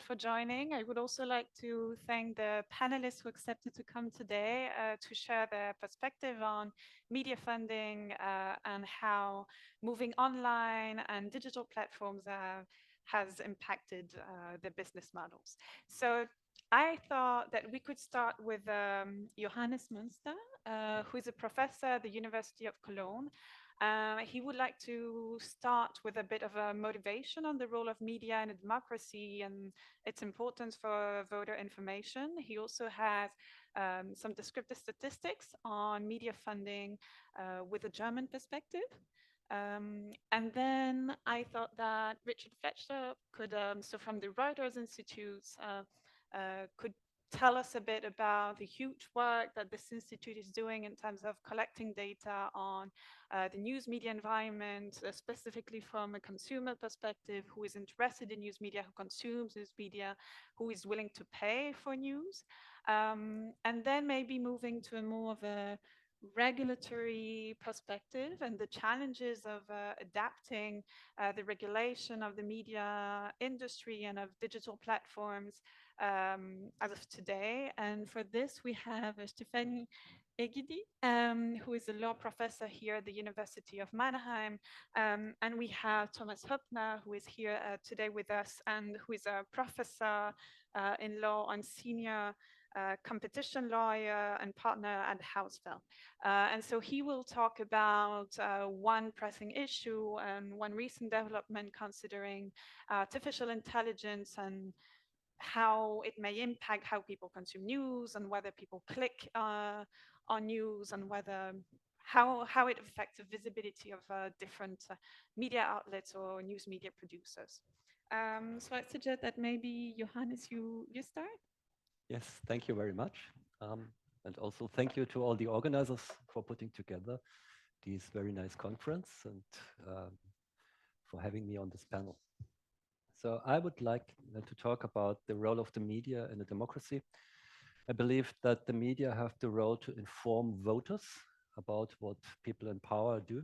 for joining. I would also like to thank the panelists who accepted to come today to share their perspective on media funding and how moving online and digital platforms has impacted the business models. So I thought that we could start with Johannes Münster, who is a professor at the University of Cologne. He would like to start with a bit of a motivation on the role of media in a democracy and its importance for voter information. He also has some descriptive statistics on media funding with a German perspective. And then I thought that Richard Fletcher could, so from the Reuters Institute, could tell us a bit about the huge work that this institute is doing in terms of collecting data on the news media environment, specifically from a consumer perspective, who is interested in news media, who consumes news media, who is willing to pay for news. And then maybe moving to a more of a regulatory perspective and the challenges of adapting the regulation of the media industry and of digital platforms as of today. And for this, we have Stefanie Egidy, who is a law professor here at the University of Mannheim. And we have Thomas Höppner, who is here today with us and who is a professor in law and senior competition lawyer and partner at Hausfeld. And so he will talk about one pressing issue and one recent development considering artificial intelligence and how it may impact how people consume news and whether people click on news and whether how it affects the visibility of different media outlets or news media producers. So I suggest that maybe Johannes, you start. Yes, thank you very much. And also thank you to all the organizers for putting together this very nice conference and for having me on this panel. So I would like to talk about the role of the media in a democracy. I believe that the media have the role to inform voters about what people in power do,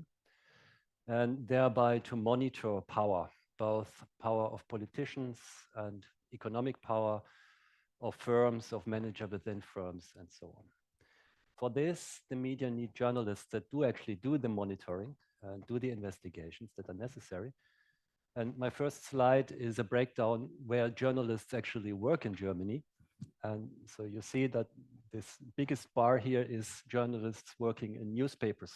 and thereby to monitor power, both power of politicians and economic power of firms, of managers within firms, and so on. For this, the media need journalists that do actually do the monitoring and do the investigations that are necessary. And my first slide is a breakdown where journalists actually work in Germany. And so you see that this biggest bar here is journalists working in newspapers.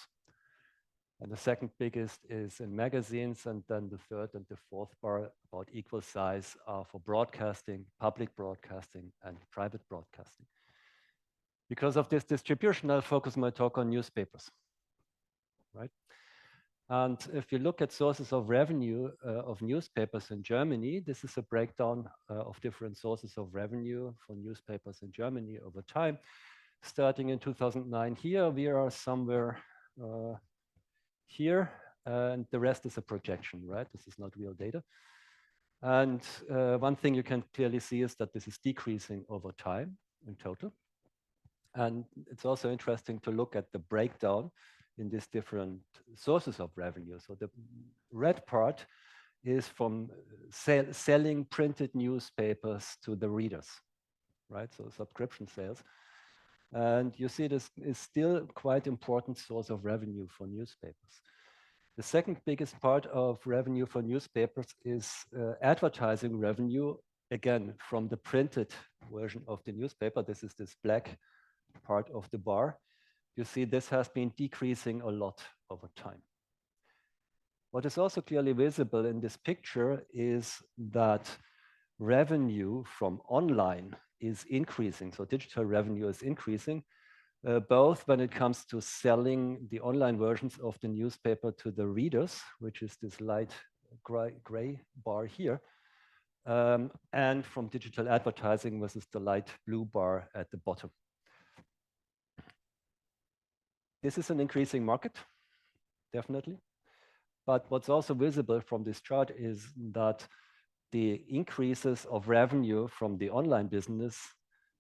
And the second biggest is in magazines, and then the third and the fourth bar, about equal size, are for broadcasting, public broadcasting, and private broadcasting. Because of this distribution, I'll focus my talk on newspapers, right? And if you look at sources of revenue of newspapers in Germany, this is a breakdown of different sources of revenue for newspapers in Germany over time. Starting in 2009 here, we are somewhere here, and the rest is a projection, right? This is not real data. And one thing you can clearly see is that this is decreasing over time in total. And it's also interesting to look at the breakdown in these different sources of revenue. So the red part is from selling printed newspapers to the readers, right? So subscription sales. And you see this is still quite important source of revenue for newspapers. The second biggest part of revenue for newspapers is advertising revenue, again, from the printed version of the newspaper. This is this black part of the bar. You see this has been decreasing a lot over time. What is also clearly visible in this picture is that revenue from online is increasing. So digital revenue is increasing, both when it comes to selling the online versions of the newspaper to the readers, which is this light gray bar here, and from digital advertising, versus the light blue bar at the bottom. This is an increasing market, definitely. But what's also visible from this chart is that the increases of revenue from the online business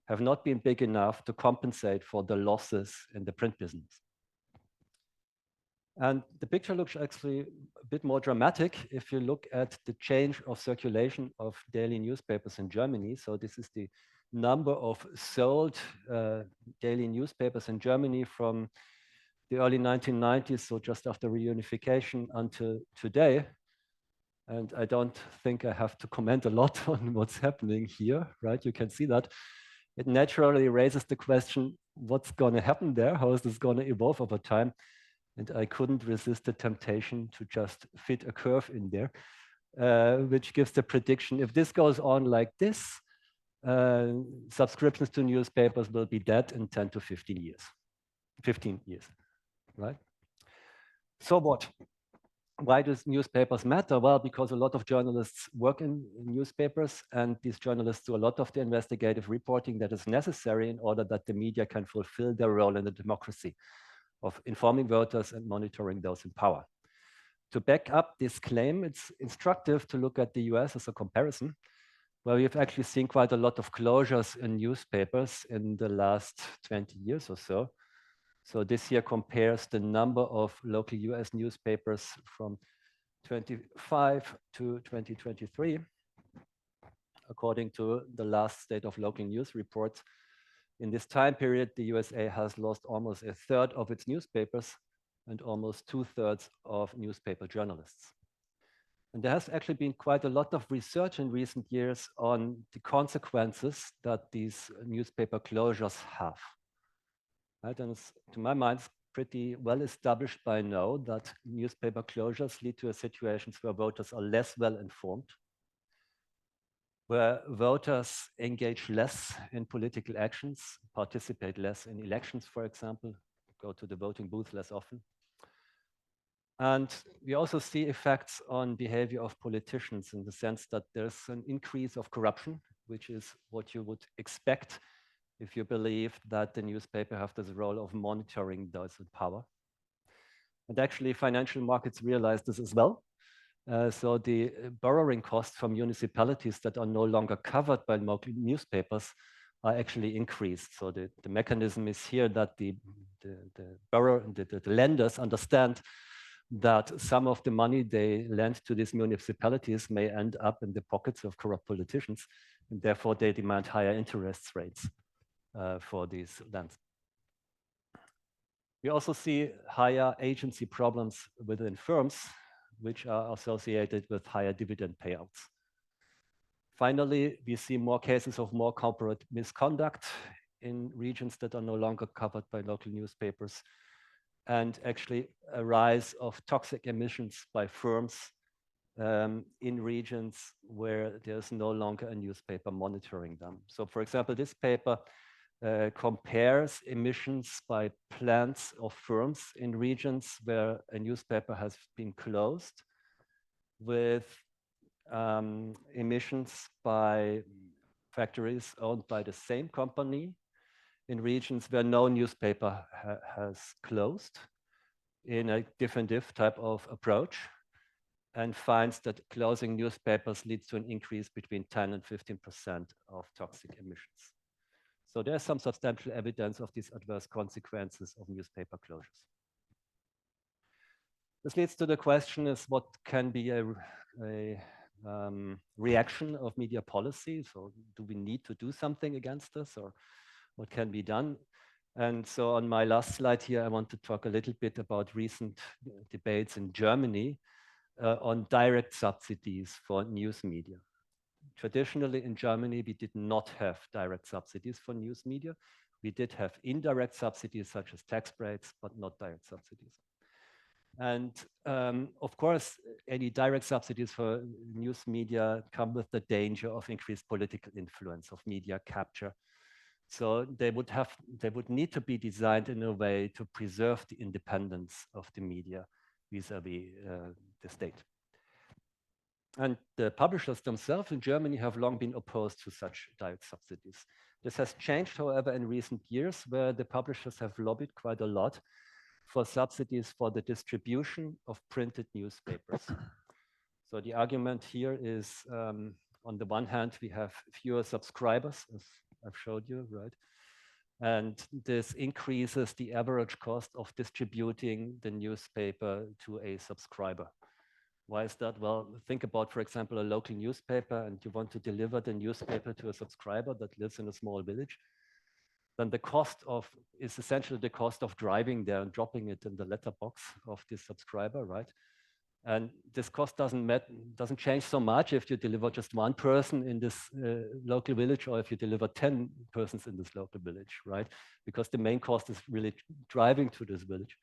have not been big enough to compensate for the losses in the print business. And the picture looks actually a bit more dramatic if you look at the change of circulation of daily newspapers in Germany. So this is the number of sold daily newspapers in Germany from the early 1990s, so just after reunification until today. And I don't think I have to comment a lot on what's happening here, right? You can see that. It naturally raises the question, what's going to happen there? How is this going to evolve over time? And I couldn't resist the temptation to just fit a curve in there, which gives the prediction, if this goes on like this, subscriptions to newspapers will be dead in 10 to 15 years. 15 years, right? So what? Why do newspapers matter? Well, because a lot of journalists work in newspapers, and these journalists do a lot of the investigative reporting that is necessary in order that the media can fulfill their role in the democracy of informing voters and monitoring those in power. To back up this claim, it's instructive to look at the US as a comparison, where we've actually seen quite a lot of closures in newspapers in the last 20 years or so. So this here compares the number of local US newspapers from 25 to 2023. According to the last State of Local News report, in this time period, the USA has lost almost a third of its newspapers and almost 2/3 of newspaper journalists. And there has actually been quite a lot of research in recent years on the consequences that these newspaper closures have. Right? And to my mind, it's pretty well established by now that newspaper closures lead to situations where voters are less well informed, where voters engage less in political actions, participate less in elections, for example, go to the voting booth less often. And we also see effects on behavior of politicians in the sense that there's an increase of corruption, which is what you would expect if you believe that the newspaper have this role of monitoring those in power. And actually, financial markets realize this as well. So the borrowing costs from municipalities that are no longer covered by local newspapers are actually increased. So the mechanism is here that the lenders understand that some of the money they lend to these municipalities may end up in the pockets of corrupt politicians, and therefore they demand higher interest rates for these lands. We also see higher agency problems within firms, which are associated with higher dividend payouts. Finally, we see more cases of more corporate misconduct in regions that are no longer covered by local newspapers, and actually a rise of toxic emissions by firms in regions where there's no longer a newspaper monitoring them. So for example, this paper compares emissions by plants of firms in regions where a newspaper has been closed with emissions by factories owned by the same company in regions where no newspaper has closed in a different type of approach, and finds that closing newspapers leads to an increase between 10 and 15% of toxic emissions. So there's some substantial evidence of these adverse consequences of newspaper closures. This leads to the question is what can be a reaction of media policy? So do we need to do something against this, or what can be done? And so on my last slide here, I want to talk a little bit about recent debates in Germany on direct subsidies for news media. Traditionally in Germany, we did not have direct subsidies for news media. We did have indirect subsidies such as tax breaks, but not direct subsidies. And of course, any direct subsidies for news media come with the danger of increased political influence, of media capture. So they would need to be designed in a way to preserve the independence of the media vis-a-vis the state. And the publishers themselves in Germany have long been opposed to such direct subsidies. This has changed, however, in recent years, where the publishers have lobbied quite a lot for subsidies for the distribution of printed newspapers. So the argument here is, on the one hand, we have fewer subscribers, as I've showed you, right? And this increases the average cost of distributing the newspaper to a subscriber. Why is that? Well, think about, for example, a local newspaper, and you want to deliver the newspaper to a subscriber that lives in a small village. Then the cost of is essentially the cost of driving there and dropping it in the letterbox of the subscriber, right? And this cost doesn't change so much if you deliver just one person in this local village or if you deliver 10 persons in this local village, right? Because the main cost is really driving to this village.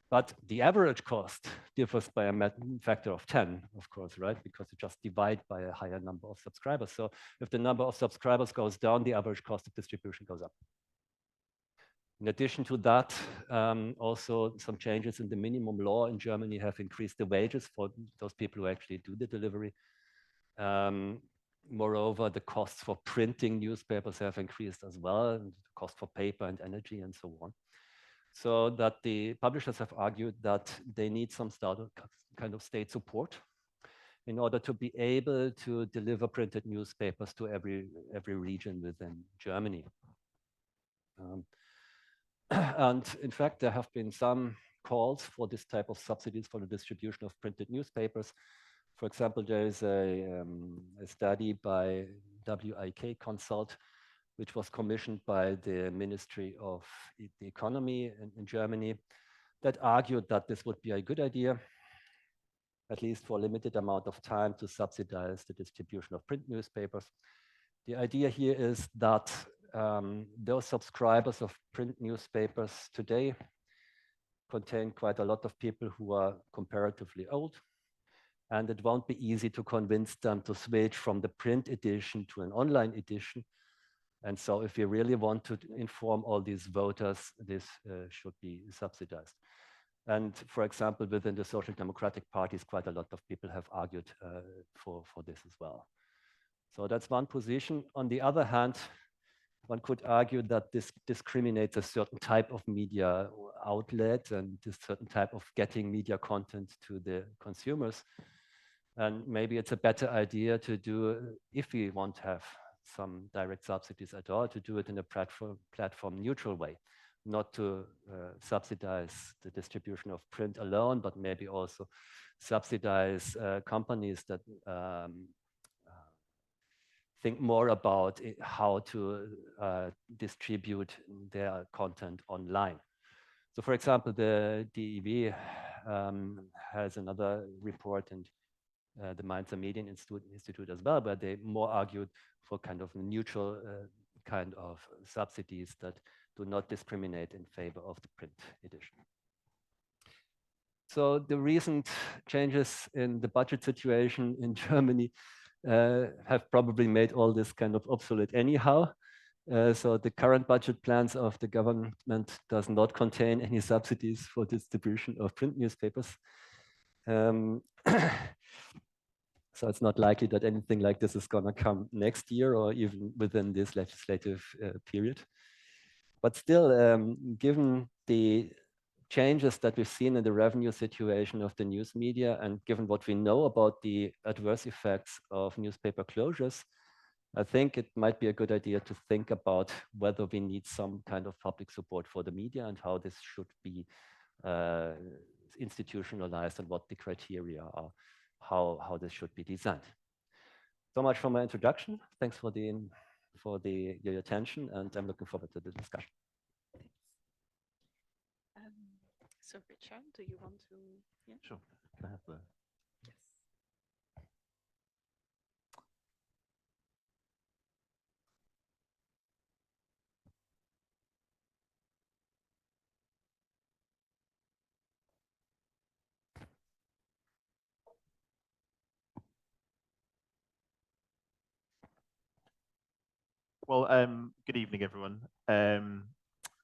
But the average cost differs by a factor of 10, of course, right? Because you just divide by a higher number of subscribers. So if the number of subscribers goes down, the average cost of distribution goes up. In addition to that, also some changes in the minimum law in Germany have increased the wages for those people who actually do the delivery. Moreover, the costs for printing newspapers have increased as well, and the cost for paper and energy and so on. So that the publishers have argued that they need some kind of state support in order to be able to deliver printed newspapers to every region within Germany. And in fact, there have been some calls for this type of subsidies for the distribution of printed newspapers. For example, there is a study by WIK Consult, which was commissioned by the Ministry of the Economy in Germany, that argued that this would be a good idea, at least for a limited amount of time, to subsidize the distribution of print newspapers. The idea here is that those subscribers of print newspapers today contain quite a lot of people who are comparatively old, and it won't be easy to convince them to switch from the print edition to an online edition. And so if we really want to inform all these voters, this should be subsidized. And for example, within the Social Democratic parties, quite a lot of people have argued for this as well. So that's one position. On the other hand, one could argue that this discriminates a certain type of media outlet and this certain type of getting media content to the consumers. And maybe it's a better idea to do, if we want to have some direct subsidies at all, to do it in a platform neutral way, not to subsidize the distribution of print alone, but maybe also subsidize companies that think more about how to distribute their content online. So for example, the DEW has another report, and the Mainzer Medien Institute as well, where they more argued for kind of neutral kind of subsidies that do not discriminate in favor of the print edition. So the recent changes in the budget situation in Germany have probably made all this kind of obsolete anyhow. So the current budget plans of the government does not contain any subsidies for distribution of print newspapers. So it's not likely that anything like this is going to come next year or even within this legislative period. But still, given the changes that we've seen in the revenue situation of the news media, and given what we know about the adverse effects of newspaper closures, I think it might be a good idea to think about whether we need some kind of public support for the media and how this should be institutionalized and what the criteria are, how this should be designed. So much for my introduction. Thanks for your attention, and I'm looking forward to the discussion. So Richard, do you want to? Yeah? Sure. Can I have the? Yes. Well, good evening, everyone.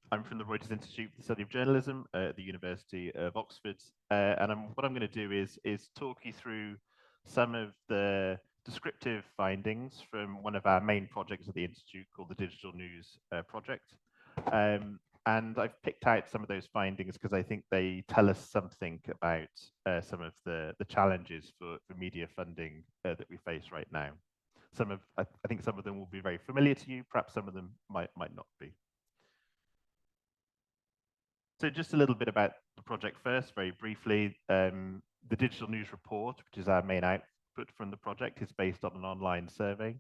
I'm from the Reuters Institute for the Study of Journalism at the University of Oxford, and what I'm going to do is talk you through some of the descriptive findings from one of our main projects at the Institute called the Digital News Project. And I've picked out some of those findings because I think they tell us something about some of the challenges for media funding that we face right now. I think some of them will be very familiar to you, perhaps some of them might not be. So just a little bit about the project first, very briefly. The digital news report, which is our main output from the project, is based on an online survey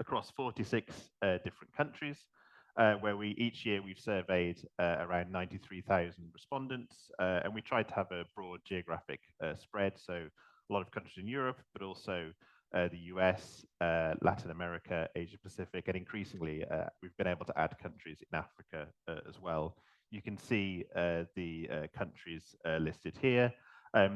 across 46 different countries, where each year we've surveyed around 93,000 respondents, and we tried to have a broad geographic spread, so a lot of countries in Europe, but also the US, Latin America, Asia Pacific, and increasingly we've been able to add countries in Africa as well. You can see the countries listed here.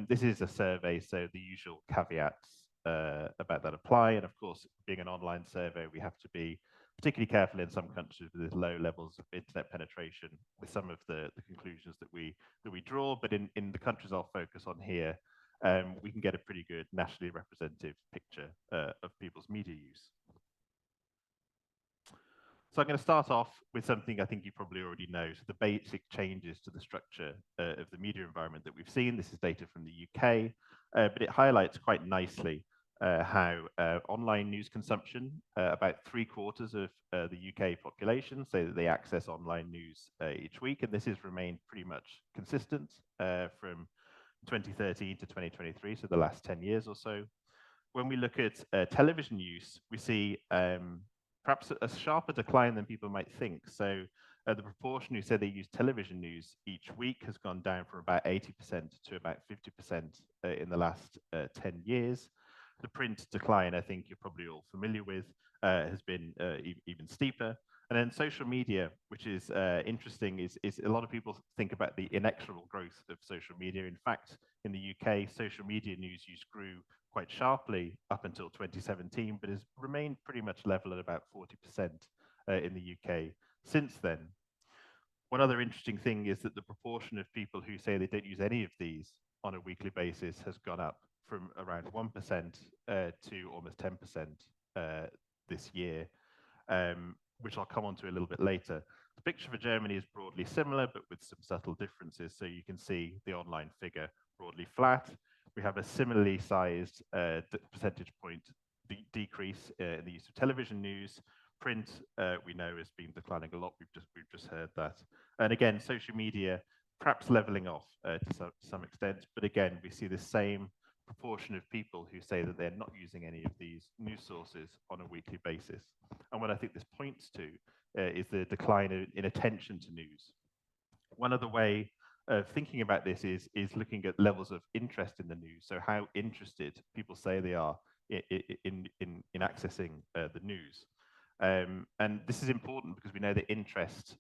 This is a survey, so the usual caveats about that apply. And of course, being an online survey, we have to be particularly careful in some countries with low levels of internet penetration with some of the conclusions that we draw. But in the countries I'll focus on here, we can get a pretty good nationally representative picture of people's media use. So I'm going to start off with something I think you probably already know, so the basic changes to the structure of the media environment that we've seen. This is data from the UK, but it highlights quite nicely how online news consumption, about 3/4 of the UK population say that they access online news each week, and this has remained pretty much consistent from 2013 to 2023, so the last 10 years or so. When we look at television use, we see perhaps a sharper decline than people might think. So the proportion who say they use television news each week has gone down from about 80% to about 50% in the last 10 years. The print decline, I think you're probably all familiar with, has been even steeper. And then social media, which is interesting, is a lot of people think about the inexorable growth of social media. In fact, in the UK, social media news use grew quite sharply up until 2017, but has remained pretty much level at about 40% in the UK since then. One other interesting thing is that the proportion of people who say they don't use any of these on a weekly basis has gone up from around 1% to almost 10% this year, which I'll come on to a little bit later. The picture for Germany is broadly similar, but with some subtle differences. So you can see the online figure broadly flat. We have a similarly sized percentage point decrease in the use of television news. Print, we know, has been declining a lot. We've just heard that. And again, social media perhaps leveling off to some extent. But again, we see the same proportion of people who say that they're not using any of these news sources on a weekly basis. And what I think this points to is the decline in attention to news. One other way of thinking about this is looking at levels of interest in the news. So how interested people say they are in accessing the news. And this is important because we know that interest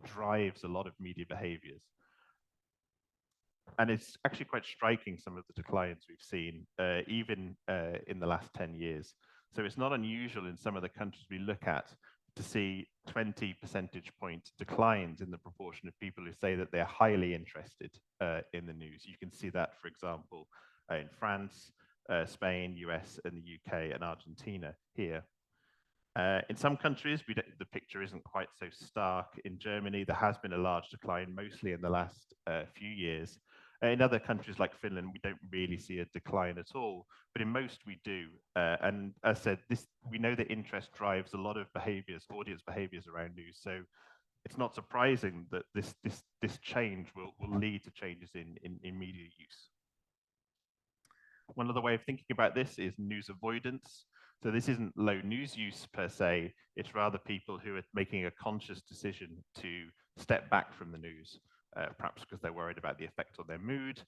drives a lot of media behaviors. And it's actually quite striking, some of the declines we've seen, even in the last 10 years. So it's not unusual in some of the countries we look at to see 20 percentage point declines in the proportion of people who say that they're highly interested in the news. You can see that, for example, in France, Spain, US, and the UK, and Argentina here. In some countries, the picture isn't quite so stark. In Germany, there has been a large decline, mostly in the last few years. In other countries like Finland, we don't really see a decline at all, but in most we do. And as I said, we know that interest drives a lot of behaviors, audience behaviors around news. So it's not surprising that this change will lead to changes in media use. One other way of thinking about this is news avoidance. So this isn't low news use per se, it's rather people who are making a conscious decision to step back from the news, perhaps because they're worried about the effect on their mood,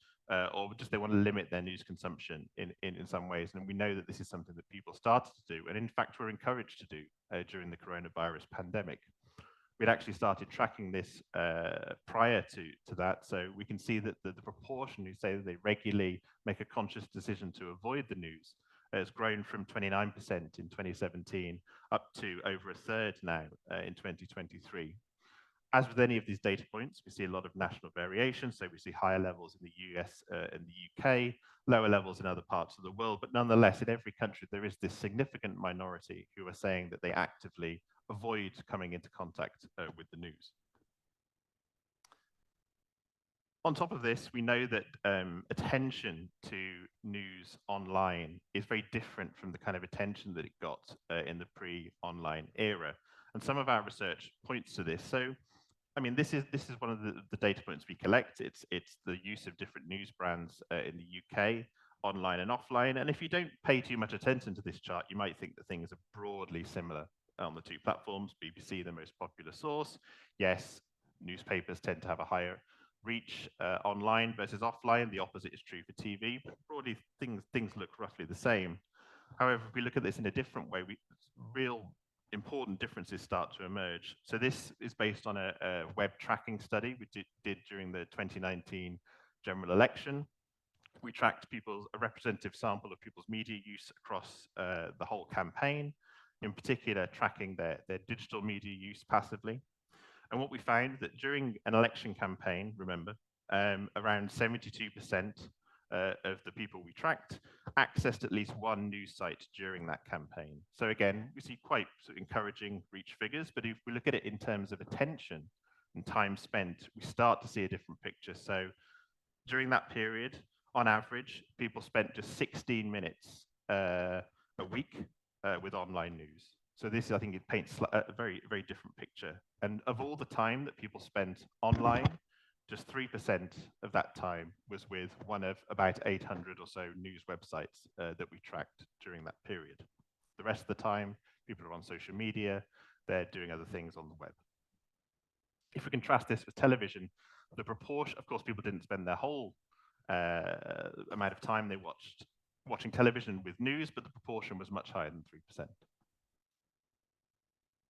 or just they want to limit their news consumption in some ways. And we know that this is something that people started to do, and in fact were encouraged to do during the coronavirus pandemic. We'd actually started tracking this prior to that, so we can see that the proportion who say that they regularly make a conscious decision to avoid the news has grown from 29% in 2017 up to over a third now in 2023. As with any of these data points, we see a lot of national variation, so we see higher levels in the US and the UK, lower levels in other parts of the world, but nonetheless, in every country, there is this significant minority who are saying that they actively avoid coming into contact with the news. On top of this, we know that attention to news online is very different from the kind of attention that it got in the pre-online era. And some of our research points to this. So I mean, this is one of the data points we collect. It's the use of different news brands in the UK, online and offline. And if you don't pay too much attention to this chart, you might think that things are broadly similar on the two platforms. BBC, the most popular source. Yes, newspapers tend to have a higher reach online versus offline. The opposite is true for TV, but broadly things look roughly the same. However, if we look at this in a different way, real important differences start to emerge. So this is based on a web tracking study we did during the 2019 general election. We tracked a representative sample of people's media use across the whole campaign, in particular tracking their digital media use passively. And what we found that during an election campaign, remember, around 72% of the people we tracked accessed at least one news site during that campaign. So again, we see quite encouraging reach figures, but if we look at it in terms of attention and time spent, we start to see a different picture. So during that period, on average, people spent just 16 minutes a week with online news. So this, I think, it paints a very, very different picture. And of all the time that people spent online, just 3% of that time was with one of about 800 or so news websites that we tracked during that period. The rest of the time, people are on social media, they're doing other things on the web. If we contrast this with television, the proportion, of course, people didn't spend their whole amount of time they watching television with news, but the proportion was much higher than 3%.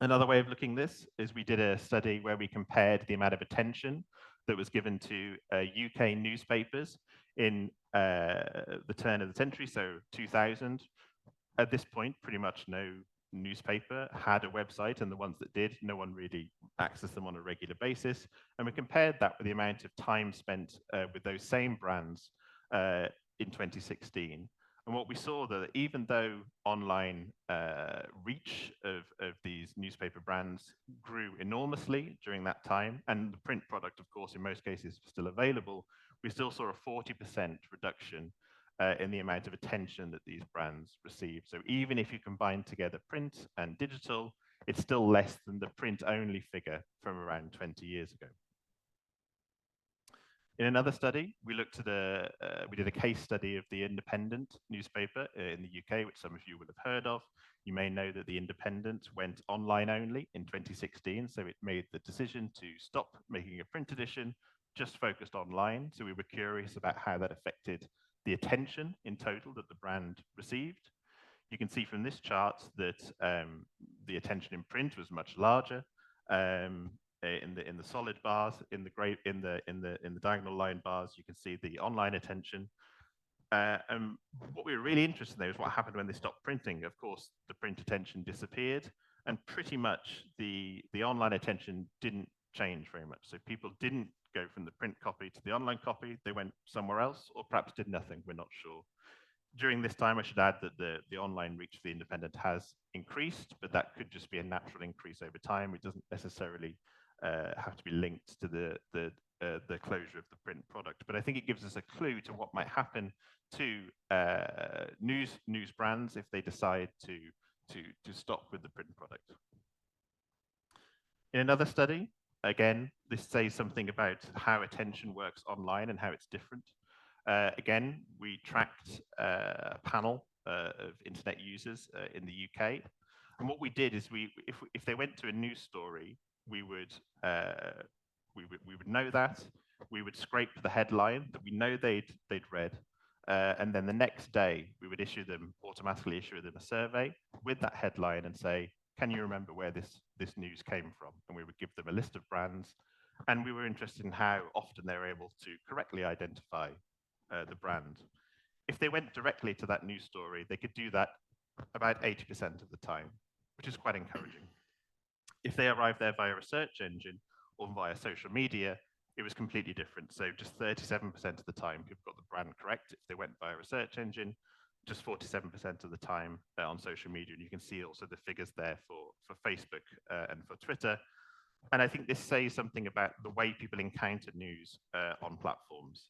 Another way of looking at this is we did a study where we compared the amount of attention that was given to UK newspapers in the turn of the century, so 2000. At this point, pretty much no newspaper had a website, and the ones that did, no one really accessed them on a regular basis. And we compared that with the amount of time spent with those same brands in 2016. And what we saw that even though online reach of these newspaper brands grew enormously during that time, and the print product, of course, in most cases was still available, we still saw a 40% reduction in the amount of attention that these brands receive. So even if you combine together print and digital, it's still less than the print-only figure from around 20 years ago. In another study, we looked at we did a case study of the Independent newspaper in the UK, which some of you will have heard of. You may know that the Independent went online only in 2016, so it made the decision to stop making a print edition, just focused online. So we were curious about how that affected the attention in total that the brand received. You can see from this chart that the attention in print was much larger. In the solid bars, in the diagonal line bars, you can see the online attention. And what we were really interested in there was what happened when they stopped printing. Of course, the print attention disappeared, and pretty much the online attention didn't change very much. So people didn't go from the print copy to the online copy. They went somewhere else, or perhaps did nothing. We're not sure. During this time, I should add that the online reach of the Independent has increased, but that could just be a natural increase over time. It doesn't necessarily have to be linked to the closure of the print product. But I think it gives us a clue to what might happen to news brands if they decide to stop with the print product. In another study, again, this says something about how attention works online and how it's different. Again, we tracked a panel of internet users in the UK. And what we did is if they went to a news story, we would know that. We would scrape the headline that we know they'd read. And then the next day, we would automatically issue them a survey with that headline and say, can you remember where this news came from? And we would give them a list of brands. And we were interested in how often they were able to correctly identify the brand. If they went directly to that news story, they could do that about 80% of the time, which is quite encouraging. If they arrived there via a search engine or via social media, it was completely different. So just 37% of the time, people got the brand correct. If they went via a search engine, just 47% of the time on social media. And you can see also the figures there for Facebook and for Twitter. And I think this says something about the way people encounter news on platforms.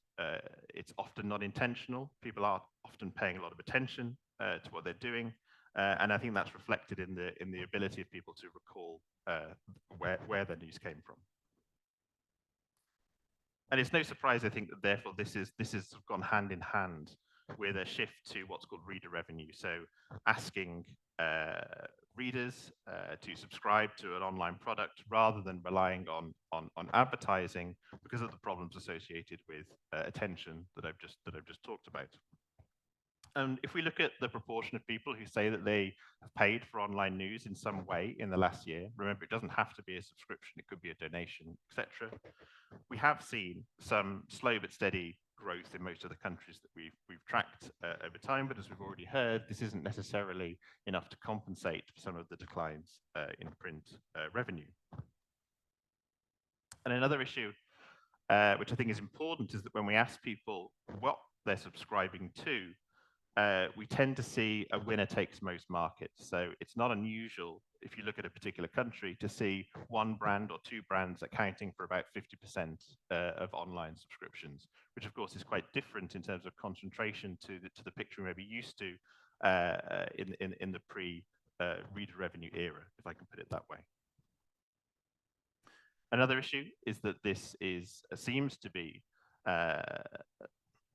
It's often not intentional. People are often paying a lot of attention to what they're doing. And I think that's reflected in the ability of people to recall where their news came from. And it's no surprise, I think, that therefore this has gone hand in hand with a shift to what's called reader revenue. So asking readers to subscribe to an online product rather than relying on advertising because of the problems associated with attention that I've just talked about. And if we look at the proportion of people who say that they have paid for online news in some way in the last year, remember, it doesn't have to be a subscription, it could be a donation, etc. We have seen some slow but steady growth in most of the countries that we've tracked over time, but as we've already heard, this isn't necessarily enough to compensate for some of the declines in print revenue. And another issue, which I think is important, is that when we ask people what they're subscribing to, we tend to see a winner takes most markets. So it's not unusual, if you look at a particular country, to see one brand or two brands accounting for about 50% of online subscriptions, which of course is quite different in terms of concentration to the picture we may be used to in the pre-reader revenue era, if I can put it that way. Another issue is that this seems to be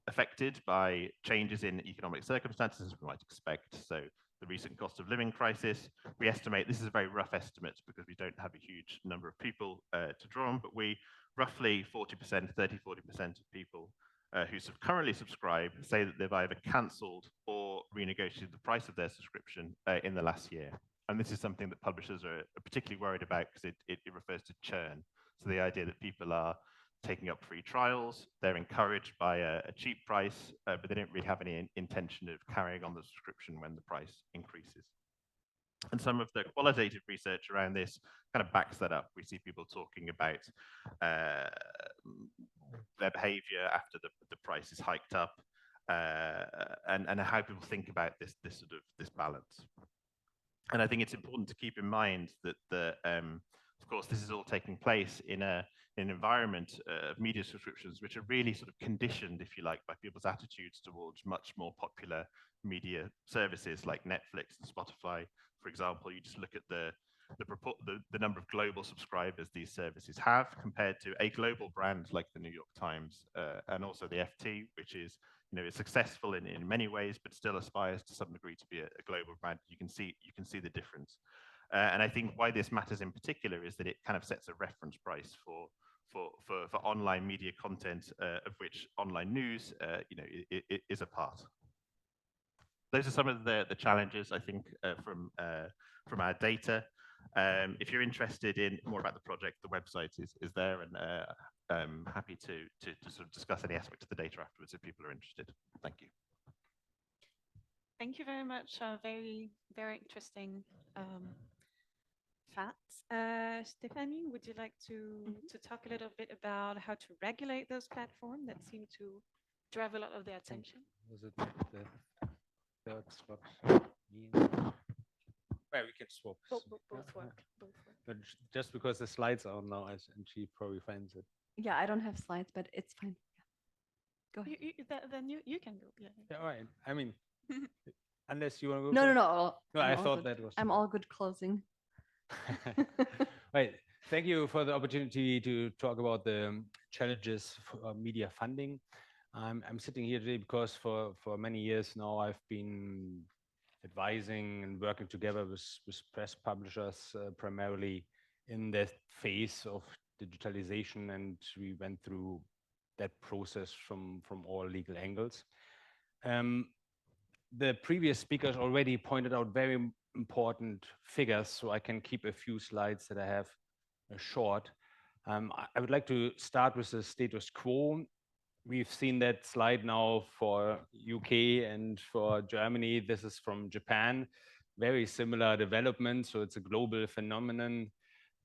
affected by changes in economic circumstances, as we might expect. So the recent cost of living crisis, we estimate, this is a very rough estimate because we don't have a huge number of people to draw on, but we roughly 40%, 30, 40% of people who currently subscribe say that they've either cancelled or renegotiated the price of their subscription in the last year. And this is something that publishers are particularly worried about because it refers to churn. So the idea that people are taking up free trials, they're encouraged by a cheap price, but they don't really have any intention of carrying on the subscription when the price increases. And some of the qualitative research around this kind of backs that up. We see people talking about their behavior after the price is hiked up, and how people think about this balance. And I think it's important to keep in mind that of course, this is all taking place in an environment of media subscriptions, which are really sort of conditioned, if you like, by people's attitudes towards much more popular media services like Netflix and Spotify. For example, you just look at the number of global subscribers these services have compared to a global brand like the New York Times and also the FT, which is is successful in many ways, but still aspires to some degree to be a global brand. You can see the difference. And I think why this matters in particular is that it kind of sets a reference price for online media content, of which online news, is a part. Those are some of the challenges, I think, from our data. If you're interested in more about the project, the website is there, and I'm happy to sort of discuss any aspect of the data afterwards if people are interested. Thank you. Thank you very much. Very, very interesting facts. Stefanie, would you like to talk a little bit about how to regulate those platforms that seem to drive a lot of their attention? Was it the third slot? Well, we can swap. Both work. But just because the slides are on now, and she probably finds it. Yeah, I don't have slides, but it's fine. Yeah. Go ahead. Then you can go. Yeah, all right. I mean, unless you want to go. No. No, I thought that was. I'm all good closing. Right. Thank you for the opportunity to talk about the challenges for media funding. I'm sitting here today because for many years now I've been advising and working together with press publishers, primarily in that phase of digitalization, and we went through that process from all legal angles. The previous speakers already pointed out very important figures, so I can keep a few slides that I have short. I would like to start with the status quo. We've seen that slide now for UK and for Germany. This is from Japan. Very similar development, so it's a global phenomenon.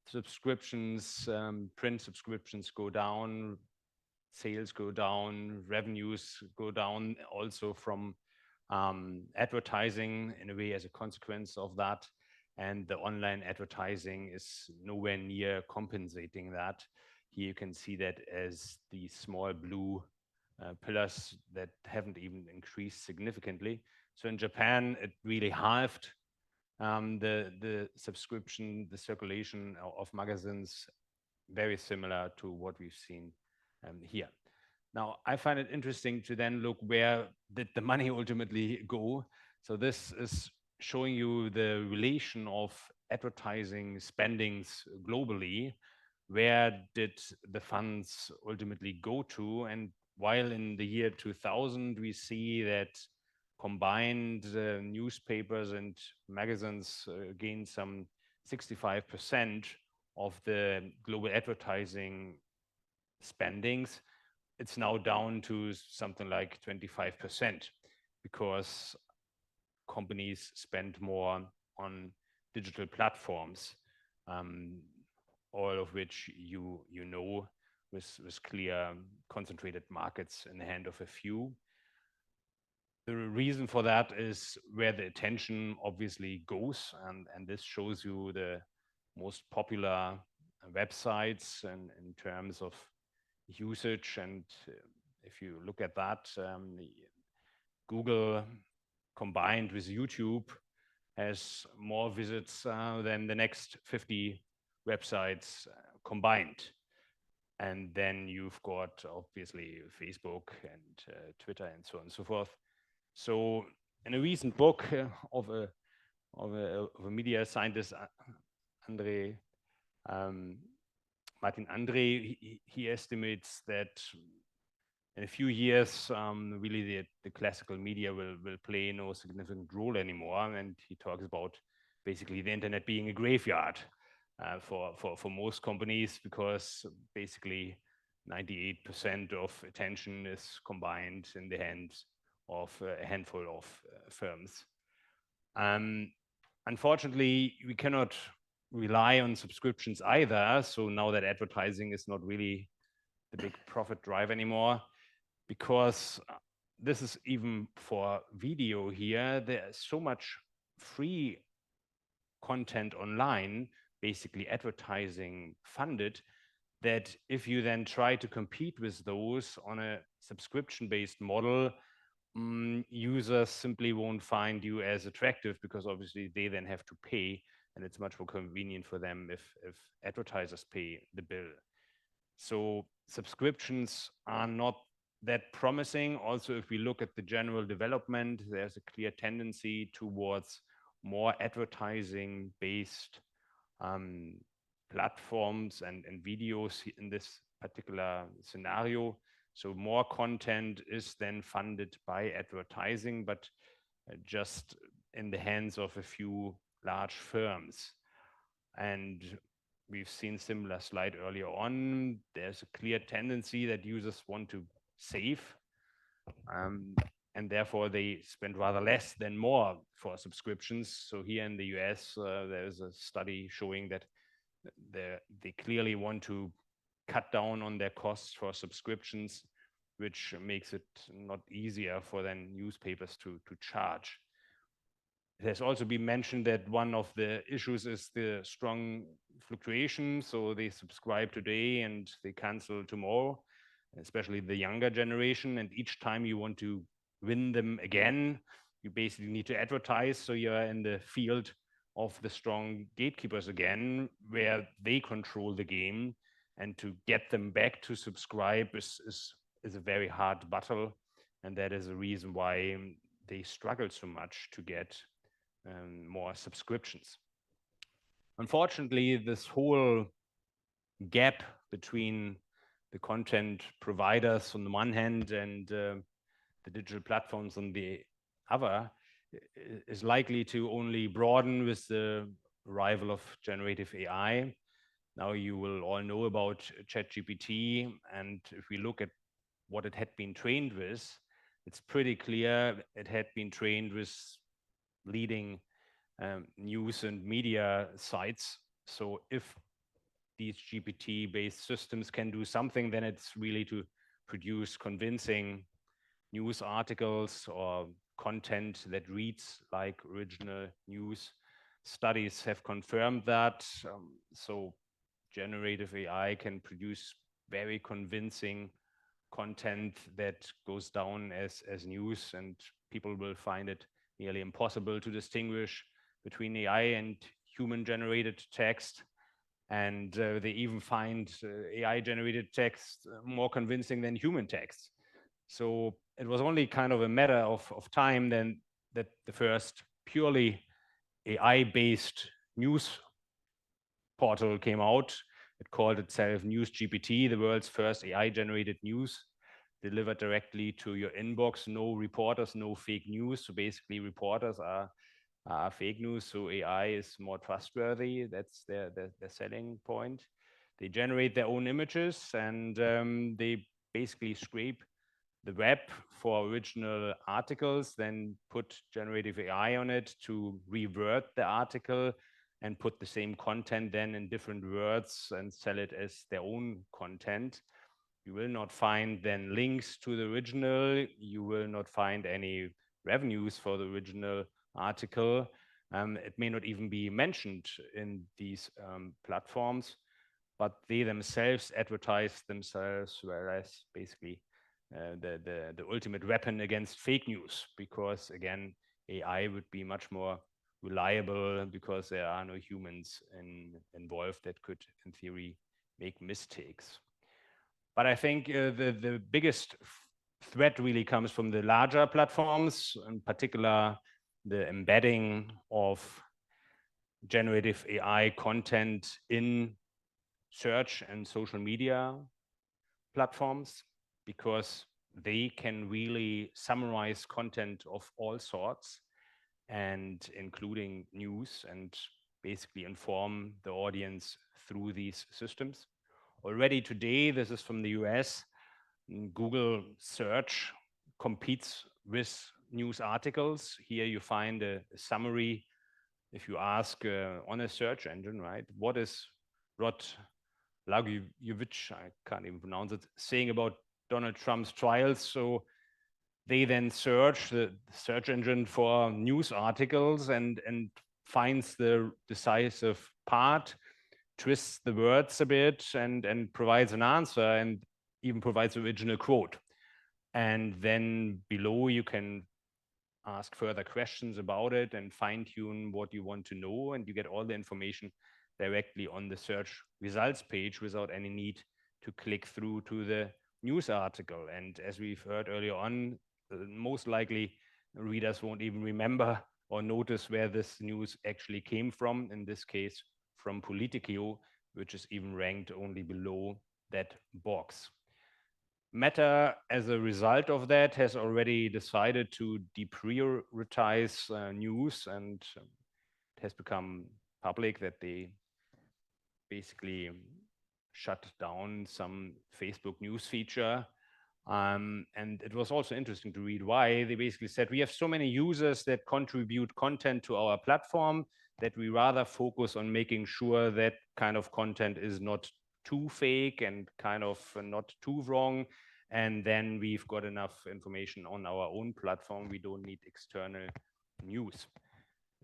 Subscriptions, print subscriptions go down, sales go down, revenues go down also from advertising in a way as a consequence of that. And the online advertising is nowhere near compensating that. Here you can see that as the small blue pillars that haven't even increased significantly. So in Japan, it really halved the subscription, the circulation of magazines, very similar to what we've seen here. Now, I find it interesting to then look where did the money ultimately go. So this is showing you the relation of advertising spendings globally. Where did the funds ultimately go to? And while in the year 2000, we see that combined newspapers and magazines gained some 65% of the global advertising spendings, it's now down to something like 25% because companies spend more on digital platforms, all of which you know with clear concentrated markets in the hand of a few. The reason for that is where the attention obviously goes, and this shows you the most popular websites and in terms of usage. And if you look at that, Google combined with YouTube has more visits than the next 50 websites combined. And then you've got obviously Facebook and Twitter and so on and so forth. So in a recent book of a media scientist, Martin Andre, he estimates that in a few years, really the classical media will play no significant role anymore. And he talks about basically the internet being a graveyard for most companies, because basically 98% of attention is combined in the hands of a handful of firms. Unfortunately, we cannot rely on subscriptions either. So now that advertising is not really the big profit drive anymore, because this is even for video here, there's so much free content online, basically advertising funded, that if you then try to compete with those on a subscription-based model, users simply won't find you as attractive, because obviously they then have to pay, and it's much more convenient for them if advertisers pay the bill. So subscriptions are not that promising. Also, if we look at the general development, there's a clear tendency towards more advertising-based platforms and videos in this particular scenario. So more content is then funded by advertising, but just in the hands of a few large firms. And we've seen similar slide earlier on. There's a clear tendency that users want to save, and therefore they spend rather less than more for subscriptions. So here in the US, there's a study showing that they clearly want to cut down on their costs for subscriptions, which makes it not easier for then newspapers to charge. It has also been mentioned that one of the issues is the strong fluctuation. So they subscribe today and they cancel tomorrow, especially the younger generation. And each time you want to win them again, you basically need to advertise. So you're in the field of the strong gatekeepers again, where they control the game. And to get them back to subscribe is a very hard battle. And that is a reason why they struggle so much to get more subscriptions. Unfortunately, this whole gap between the content providers on the one hand and the digital platforms on the other is likely to only broaden with the arrival of generative AI. Now you will all know about ChatGPT, and if we look at what it had been trained with, it's pretty clear it had been trained with leading news and media sites. So if these GPT-based systems can do something, then it's really to produce convincing news articles or content that reads like original news. Studies have confirmed that. So generative AI can produce very convincing content that goes down as news, and people will find it nearly impossible to distinguish between AI and human-generated text. And they even find AI-generated text more convincing than human text. So it was only kind of a matter of time then that the first purely AI-based news portal came out. It called itself NewsGPT, the world's first AI-generated news, delivered directly to your inbox. No reporters, no fake news. So basically, reporters are fake news. So AI is more trustworthy. That's their selling point. They generate their own images, and they basically scrape the web for original articles, then put generative AI on it to reword the article and put the same content then in different words and sell it as their own content. You will not find then links to the original. You will not find any revenues for the original article. It may not even be mentioned in these platforms, but they themselves advertise themselves, whereas basically the ultimate weapon against fake news, because again, AI would be much more reliable because there are no humans involved that could, in theory, make mistakes. But I think the biggest threat really comes from the larger platforms, in particular, the embedding of generative AI content in search and social media platforms, because they can really summarize content of all sorts, and including news, and basically inform the audience through these systems. Already today, this is from the US, Google search competes with news articles. Here you find a summary. If you ask on a search engine, right, what is Rod Blagojevich, I can't even pronounce it, saying about Donald Trump's trials. So they then search the search engine for news articles and finds the decisive part, twists the words a bit, and provides an answer, and even provides the original quote. And then below you can ask further questions about it and fine-tune what you want to know, and you get all the information directly on the search results page without any need to click through to the news article. And as we've heard earlier on, most likely readers won't even remember or notice where this news actually came from, in this case from Politico, which is even ranked only below that box. Meta, as a result of that, has already decided to deprioritize news, and it has become public that they basically shut down some Facebook news feature. And it was also interesting to read why. They basically said, we have so many users that contribute content to our platform that we rather focus on making sure that kind of content is not too fake and kind of not too wrong. And then we've got enough information on our own platform. We don't need external news.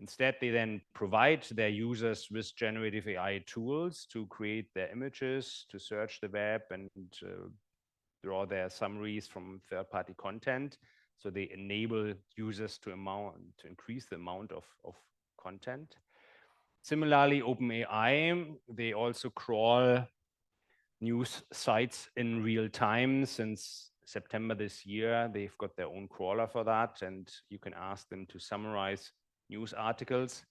Instead, they then provide their users with generative AI tools to create their images, to search the web, and draw their summaries from third-party content. So they enable users to increase the amount of content. Similarly, OpenAI, they also crawl news sites in real time. Since September this year, they've got their own crawler for that, and you can ask them to summarize news articles,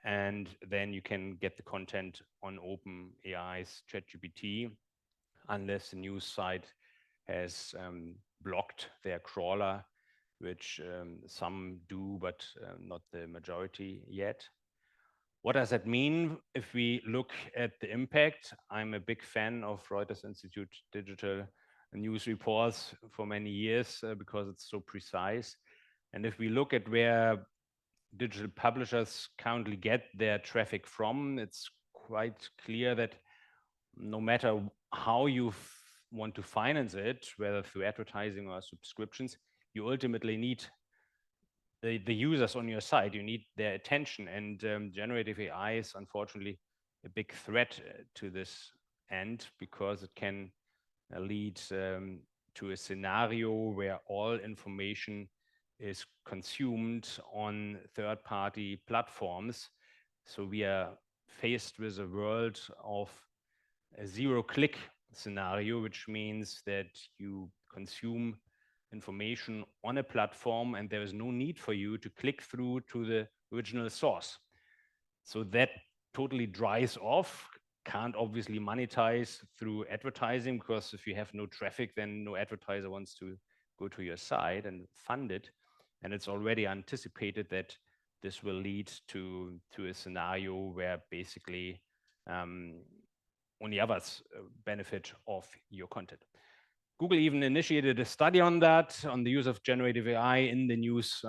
and then you can get the content on OpenAI's ChatGPT, unless the news site has blocked their crawler, which some do, but not the majority yet. What does that mean if we look at the impact? I'm a big fan of Reuters Institute digital news reports for many years because it's so precise. And if we look at where digital publishers currently get their traffic from, it's quite clear that no matter how you want to finance it, whether through advertising or subscriptions, you ultimately need the users on your site. You need their attention, and generative AI is unfortunately a big threat to this end, because it can lead to a scenario where all information is consumed on third-party platforms. So we are faced with a world of a zero-click scenario, which means that you consume information on a platform and there is no need for you to click through to the original source. So that totally dries off, can't obviously monetize through advertising, because if you have no traffic, then no advertiser wants to go to your site and fund it. And it's already anticipated that this will lead to a scenario where basically only others benefit of your content. Google even initiated a study on that, on the use of generative AI in the news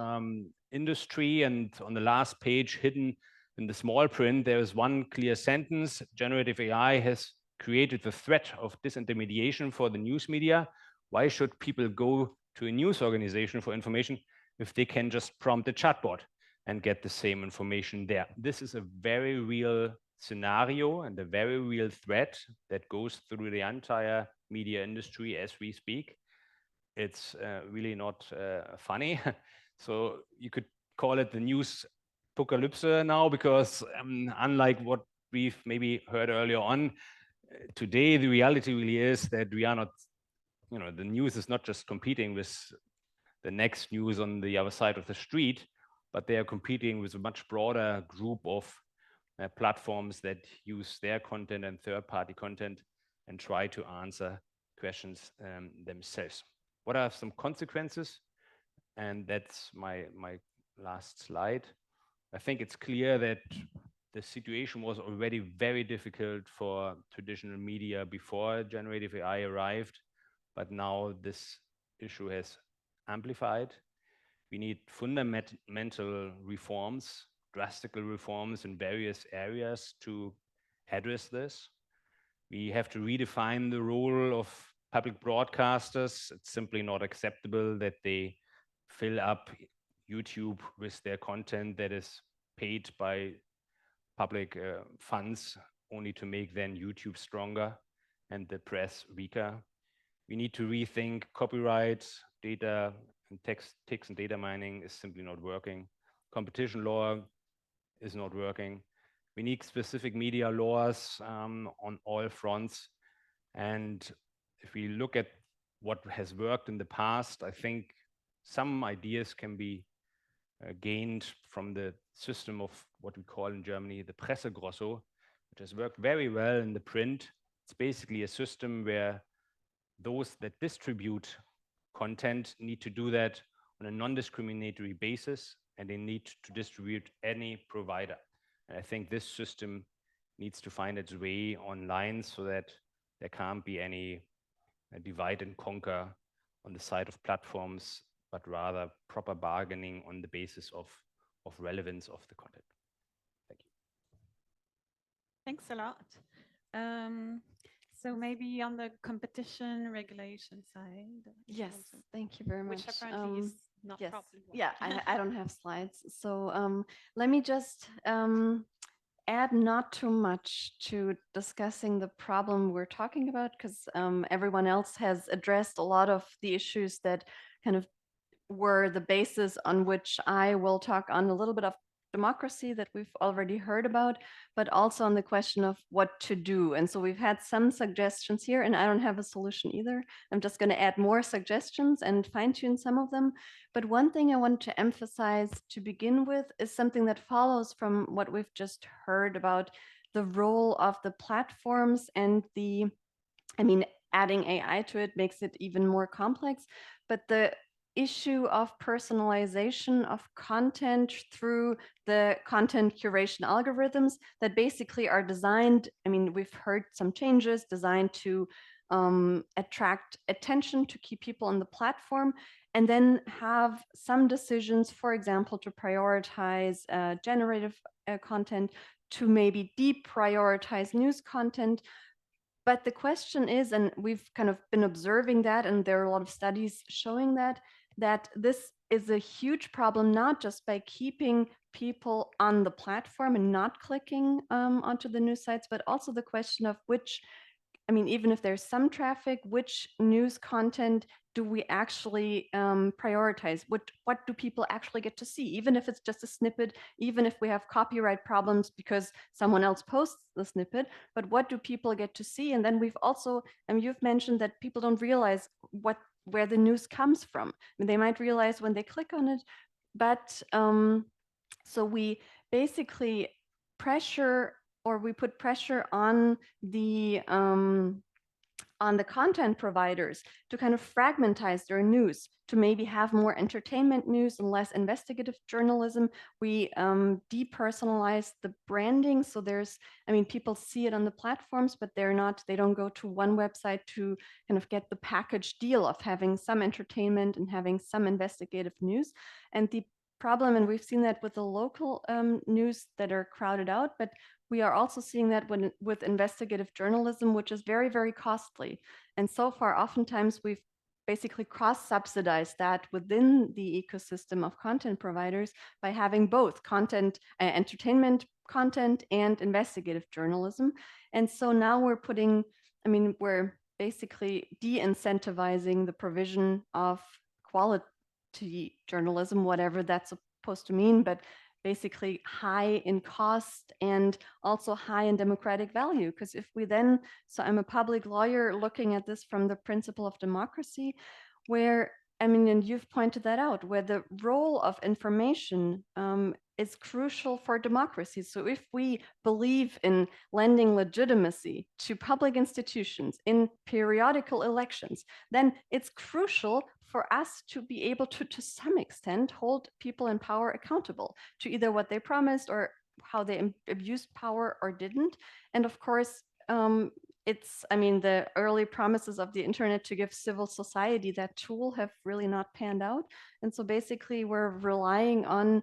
industry. And on the last page, hidden in the small print, there is one clear sentence: generative AI has created the threat of disintermediation for the news media. Why should people go to a news organization for information if they can just prompt a chatbot and get the same information there? This is a very real scenario and a very real threat that goes through the entire media industry as we speak. It's really not funny. So you could call it the news apocalypse now, because unlike what we've maybe heard earlier on, today the reality really is that we are not, the news is not just competing with the next news on the other side of the street, but they are competing with a much broader group of platforms that use their content and third-party content and try to answer questions themselves. What are some consequences? And that's my last slide. I think it's clear that the situation was already very difficult for traditional media before generative AI arrived, but now this issue has amplified. We need fundamental reforms, drastical reforms in various areas to address this. We have to redefine the role of public broadcasters. It's simply not acceptable that they fill up YouTube with their content that is paid by public funds, only to make then YouTube stronger and the press weaker. We need to rethink copyright, data and text and data mining is simply not working. Competition law is not working. We need specific media laws on all fronts. And if we look at what has worked in the past, I think some ideas can be gained from the system of what we call in Germany the Pressegrosso, which has worked very well in the print. It's basically a system where those that distribute content need to do that on a non-discriminatory basis, and they need to distribute any provider. And I think this system needs to find its way online so that there can't be any divide and conquer on the side of platforms, but rather proper bargaining on the basis of relevance of the content. Thank you. Thanks a lot. So maybe on the competition regulation side. Yes, thank you very much. Which apparently is not yes, properly yeah, working. I don't have slides. So let me just add not too much to discussing the problem we're talking about, because everyone else has addressed a lot of the issues that kind of were the basis on which I will talk on a little bit of democracy that we've already heard about, but also on the question of what to do. And so we've had some suggestions here, and I don't have a solution either. I'm just going to add more suggestions and fine-tune some of them. But one thing I want to emphasize to begin with is something that follows from what we've just heard about the role of the platforms and adding AI to it makes it even more complex, but the issue of personalization of content through the content curation algorithms that basically are designed, we've heard some changes designed to attract attention, to keep people on the platform, and then have some decisions, for example, to prioritize generative content, to maybe deprioritize news content. But the question is, and we've kind of been observing that, and there are a lot of studies showing that this is a huge problem, not just by keeping people on the platform and not clicking onto the news sites, but also the question of which I mean, even if there's some traffic, which news content do we actually prioritize? What do people actually get to see? Even if it's just a snippet, even if we have copyright problems because someone else posts the snippet, but what do people get to see? And then we've also, you've mentioned that people don't realize where the news comes from. I mean, they might realize when they click on it, but so we basically we put pressure on the content providers to kind of fragmentize their news, to maybe have more entertainment news and less investigative journalism. We depersonalize the branding. So people see it on the platforms, but they don't go to one website to kind of get the package deal of having some entertainment and having some investigative news. And the problem, and we've seen that with the local news that are crowded out, but we are also seeing that with investigative journalism, which is very, very costly. And so far, oftentimes, we've basically cross-subsidized that within the ecosystem of content providers by having both entertainment content and investigative journalism. And so now we're basically de-incentivizing the provision of quality journalism, whatever that's supposed to mean, but basically high in cost and also high in democratic value. Because if we then, so I'm a public lawyer looking at this from the principle of democracy, where, and you've pointed that out, where the role of information is crucial for democracy. So if we believe in lending legitimacy to public institutions in periodical elections, then it's crucial for us to be able to some extent, hold people in power accountable to either what they promised or how they abused power or didn't. And of course, the early promises of the internet to give civil society that tool have really not panned out. And so basically we're relying on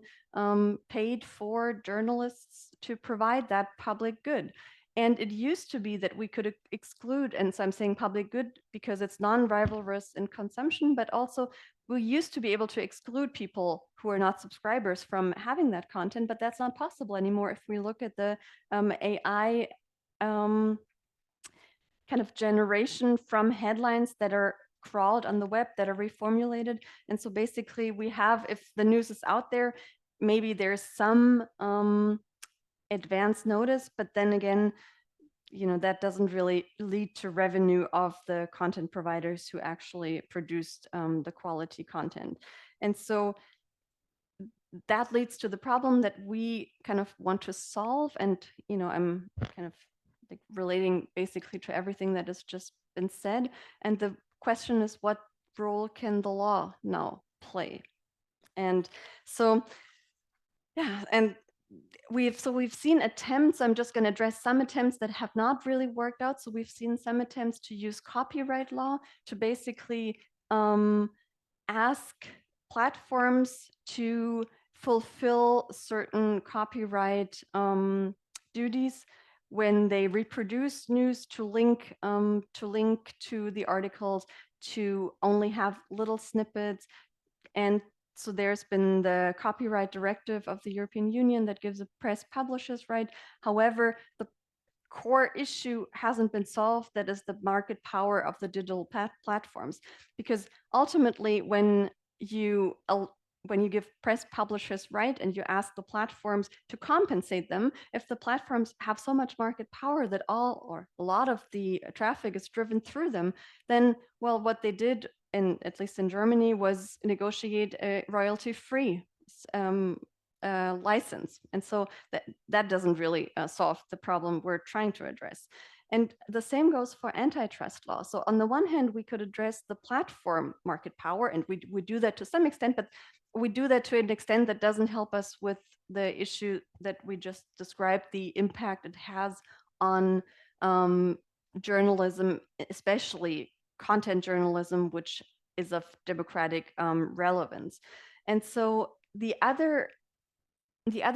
paid for journalists to provide that public good. And it used to be that we could exclude, and so I'm saying public good because it's non-rivalrous in consumption, but also we used to be able to exclude people who are not subscribers from having that content, but that's not possible anymore if we look at the AI kind of generation from headlines that are crawled on the web, that are reformulated. And so basically we have, if the news is out there, maybe there's some advance notice, but then again, that doesn't really lead to revenue of the content providers who actually produced the quality content. And so that leads to the problem that we kind of want to solve. And, I'm kind of relating basically to everything that has just been said. And the question is, what role can the law now play? And so, yeah, and we've seen attempts. I'm just going to address some attempts that have not really worked out. So we've seen some attempts to use copyright law to basically ask platforms to fulfill certain copyright duties when they reproduce news, to link to the articles, to only have little snippets. And so there's been the copyright directive of the European Union that gives a press publishers right. However, the core issue hasn't been solved. That is the market power of the digital platforms. Because ultimately, when you give press publishers right and you ask the platforms to compensate them, if the platforms have so much market power that all or a lot of the traffic is driven through them, then, well, what they did, at least in Germany, was negotiate a royalty-free license. And so that doesn't really solve the problem we're trying to address. And the same goes for antitrust law. So on the one hand, we could address the platform market power, and we do that to some extent, but we do that to an extent that doesn't help us with the issue that we just described, the impact it has on journalism, especially content journalism, which is of democratic relevance. And so the other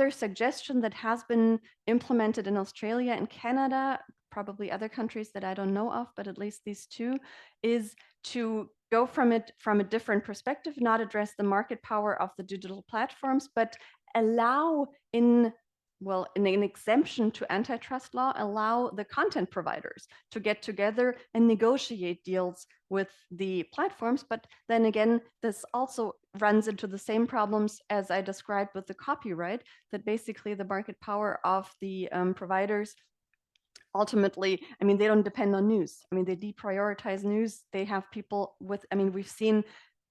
suggestion that has been implemented in Australia and Canada, probably other countries that I don't know of, but at least these two, is to go from a different perspective, not address the market power of the digital platforms, but allow in well, an exemption to antitrust law allow the content providers to get together and negotiate deals with the platforms. But then again, this also runs into the same problems as I described with the copyright, that basically the market power of the providers ultimately, I mean, they don't depend on news. I mean, they deprioritize news. They have people with, I mean, we've seen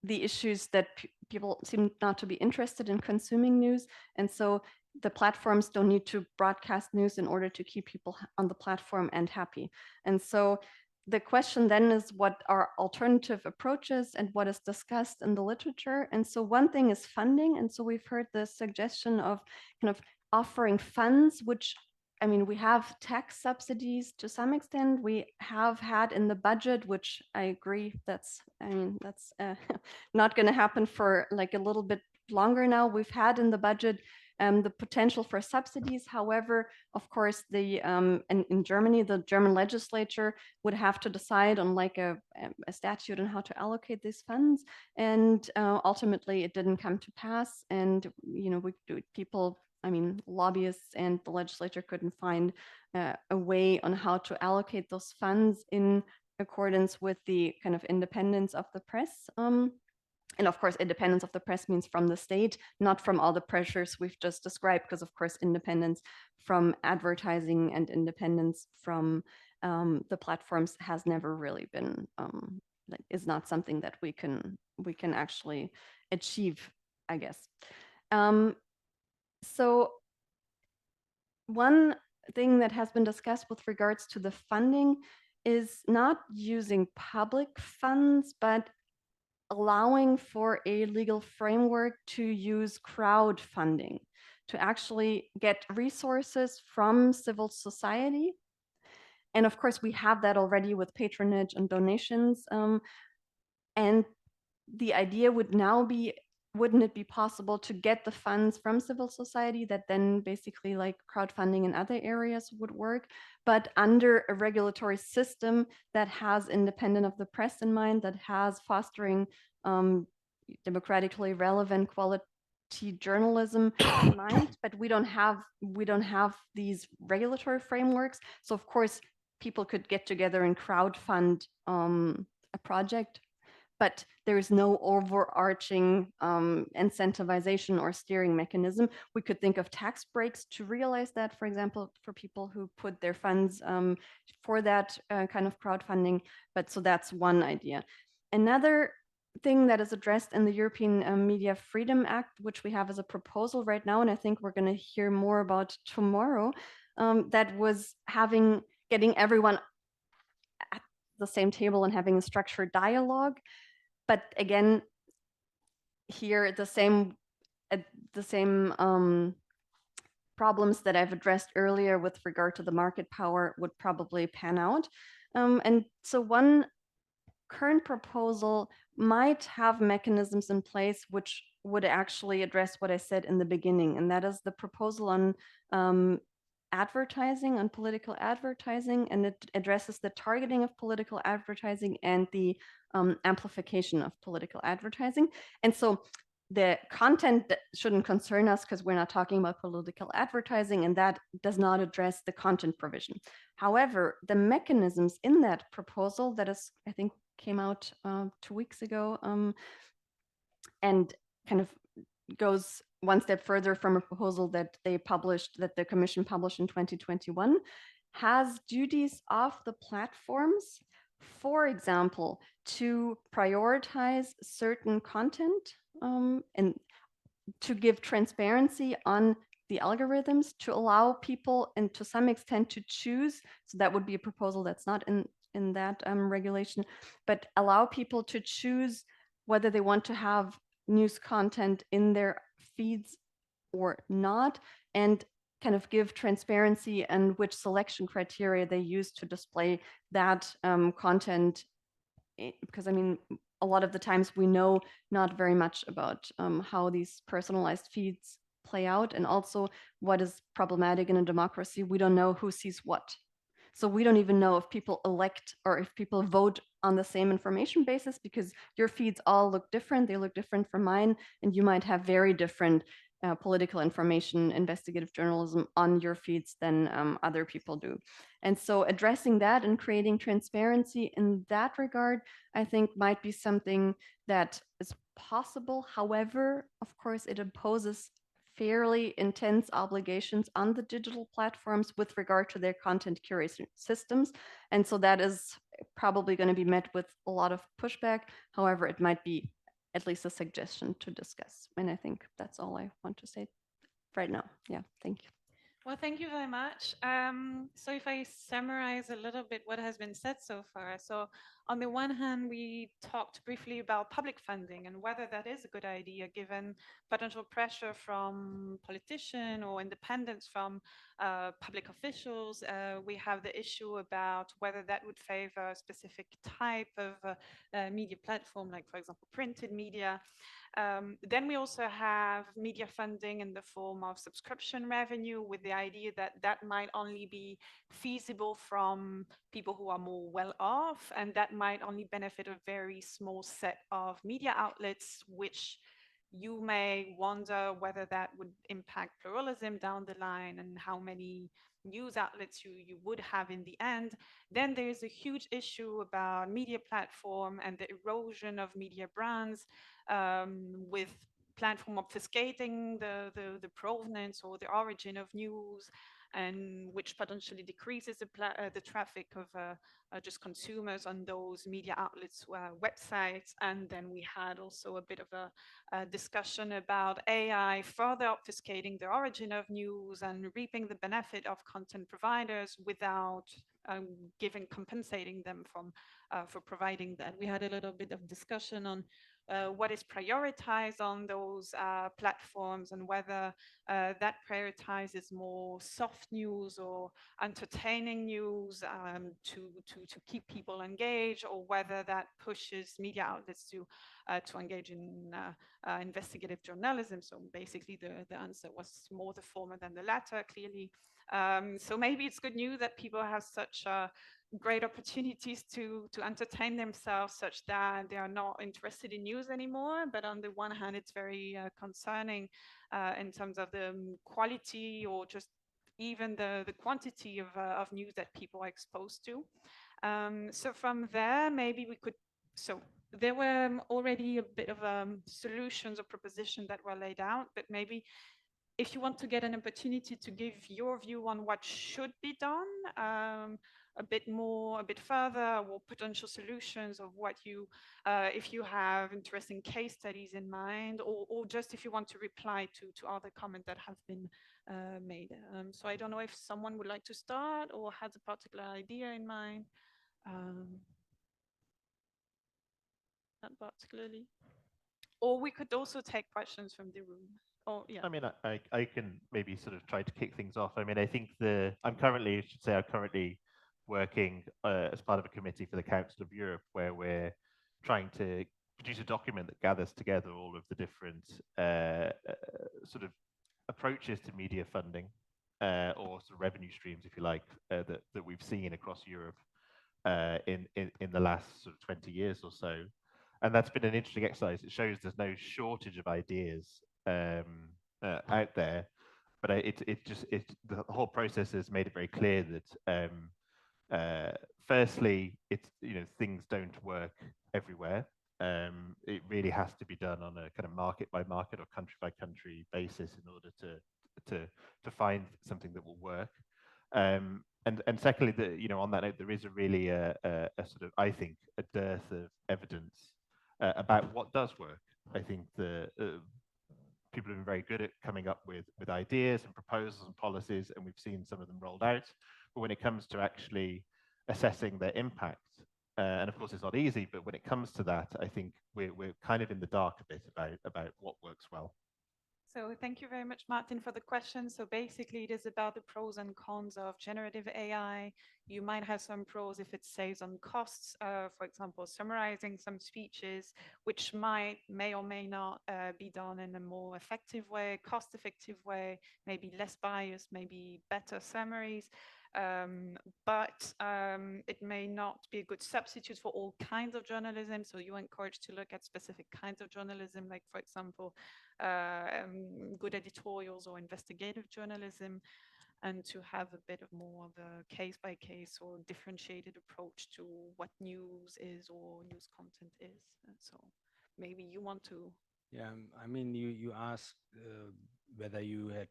the issues that people seem not to be interested in consuming news. And so the platforms don't need to broadcast news in order to keep people on the platform and happy. And so the question then is, what are alternative approaches and what is discussed in the literature? And so one thing is funding. And so we've heard the suggestion of kind of offering funds, which, I mean, we have tax subsidies to some extent. We have had in the budget, which I agree, that's, I mean, that's not going to happen for like a little bit longer now. We've had in the budget the potential for subsidies. However, of course, in Germany, the German legislature would have to decide on like a statute on how to allocate these funds. And ultimately, it didn't come to pass. And, you know, people, I mean, lobbyists and the legislature couldn't find a way on how to allocate those funds in accordance with the kind of independence of the press. And of course, independence of the press means from the state, not from all the pressures we've just described, because of course, independence from advertising and independence from the platforms has never really been, is not something that we can actually achieve, I guess. So one thing that has been discussed with regards to the funding is not using public funds, but allowing for a legal framework to use crowdfunding to actually get resources from civil society. And of course, we have that already with patronage and donations. And the idea would now be, wouldn't it be possible to get the funds from civil society that then basically like crowdfunding in other areas would work, but under a regulatory system that has independent of the press in mind, that has fostering democratically relevant quality journalism in mind, but we don't have these regulatory frameworks. So of course, people could get together and crowdfund a project, but there is no overarching incentivization or steering mechanism. We could think of tax breaks to realize that, for example, for people who put their funds for that kind of crowdfunding. But so that's one idea. Another thing that is addressed in the European Media Freedom Act, which we have as a proposal right now, and I think we're going to hear more about tomorrow, that was getting everyone at the same table and having a structured dialogue. But again, here the same problems that I've addressed earlier with regard to the market power would probably pan out. And so one current proposal might have mechanisms in place which would actually address what I said in the beginning, and that is the proposal on advertising, on political advertising, and it addresses the targeting of political advertising and the amplification of political advertising. And so the content shouldn't concern us because we're not talking about political advertising, and that does not address the content provision. However, the mechanisms in that proposal that is, I think, came out 2 weeks ago and kind of goes one step further from a proposal that the Commission published in 2021, has duties of the platforms, for example, to prioritize certain content and to give transparency on the algorithms, to allow people and to some extent to choose. So that would be a proposal that's not in that regulation, but allow people to choose whether they want to have news content in their feeds or not, and kind of give transparency and which selection criteria they use to display that content. Because I mean, a lot of the times we know not very much about how these personalized feeds play out, and also what is problematic in a democracy. We don't know who sees what. So we don't even know if people elect or if people vote on the same information basis, because your feeds all look different. They look different from mine, and you might have very different political information, investigative journalism on your feeds than other people do. And so addressing that and creating transparency in that regard, I think might be something that is possible. However, of course, it imposes fairly intense obligations on the digital platforms with regard to their content curation systems. And so that is probably going to be met with a lot of pushback. However, it might be at least a suggestion to discuss. And I think that's all I want to say right now. Yeah, thank you. Well, thank you very much. So if I summarize a little bit what has been said so far. So on the one hand, we talked briefly about public funding and whether that is a good idea given potential pressure from politicians or independence from public officials. We have the issue about whether that would favor a specific type of media platform, like, for example, printed media. Then we also have media funding in the form of subscription revenue, with the idea that that might only be feasible from people who are more well off, and that might only benefit a very small set of media outlets, which you may wonder whether that would impact pluralism down the line and how many news outlets you would have in the end. Then there's a huge issue about media platform and the erosion of media brands, with platform obfuscating the provenance or the origin of news, and which potentially decreases the traffic of just consumers on those media outlets' websites. And then we had also a bit of a discussion about AI further obfuscating the origin of news and reaping the benefit of content providers without compensating them for providing that. We had a little bit of discussion on what is prioritized on those platforms and whether that prioritizes more soft news or entertaining news to keep people engaged, or whether that pushes media outlets to engage in investigative journalism. So basically the answer was more the former than the latter, clearly. So maybe it's good news that people have such great opportunities to entertain themselves such that they are not interested in news anymore. But on the one hand, it's very concerning in terms of the quality or just even the quantity of news that people are exposed to. So from there, maybe we could, so there were already a bit of solutions or propositions that were laid out, but maybe if you want to get an opportunity to give your view on what should be done, a bit further, or potential solutions of what you, if you have interesting case studies in mind, or just if you want to reply to other comments that have been made. So I don't know if someone would like to start or has a particular idea in mind. Not particularly. Or we could also take questions from the room. Oh, yeah. I mean, I can maybe sort of try to kick things off. I mean, I think I'm currently working as part of a committee for the Council of Europe, where we're trying to produce a document that gathers together all of the different sort of approaches to media funding, or sort of revenue streams, if you like, that we've seen across Europe in the last sort of 20 years or so. And that's been an interesting exercise. It shows there's no shortage of ideas out there, but the whole process has made it very clear that firstly, things don't work everywhere. It really has to be done on a kind of market by market or country by country basis in order to find something that will work. And secondly, on that note, there is really a sort of, I think, a dearth of evidence about what does work. I think people have been very good at coming up with ideas and proposals and policies, and we've seen some of them rolled out. But when it comes to actually assessing their impact, and of course it's not easy, but when it comes to that, I think we're kind of in the dark a bit about what works well. So thank you very much, Martin, for the question. So basically, it is about the pros and cons of generative AI. You might have some pros if it saves on costs, for example, summarizing some speeches, which may or may not be done in a more effective way, cost-effective way, maybe less bias, maybe better summaries. But it may not be a good substitute for all kinds of journalism. So you encourage to look at specific kinds of journalism, like, for example, good editorials or investigative journalism, and to have a bit of more of a case-by-case or differentiated approach to what news is or news content is. And so maybe you want to. Yeah, I mean, you asked whether you had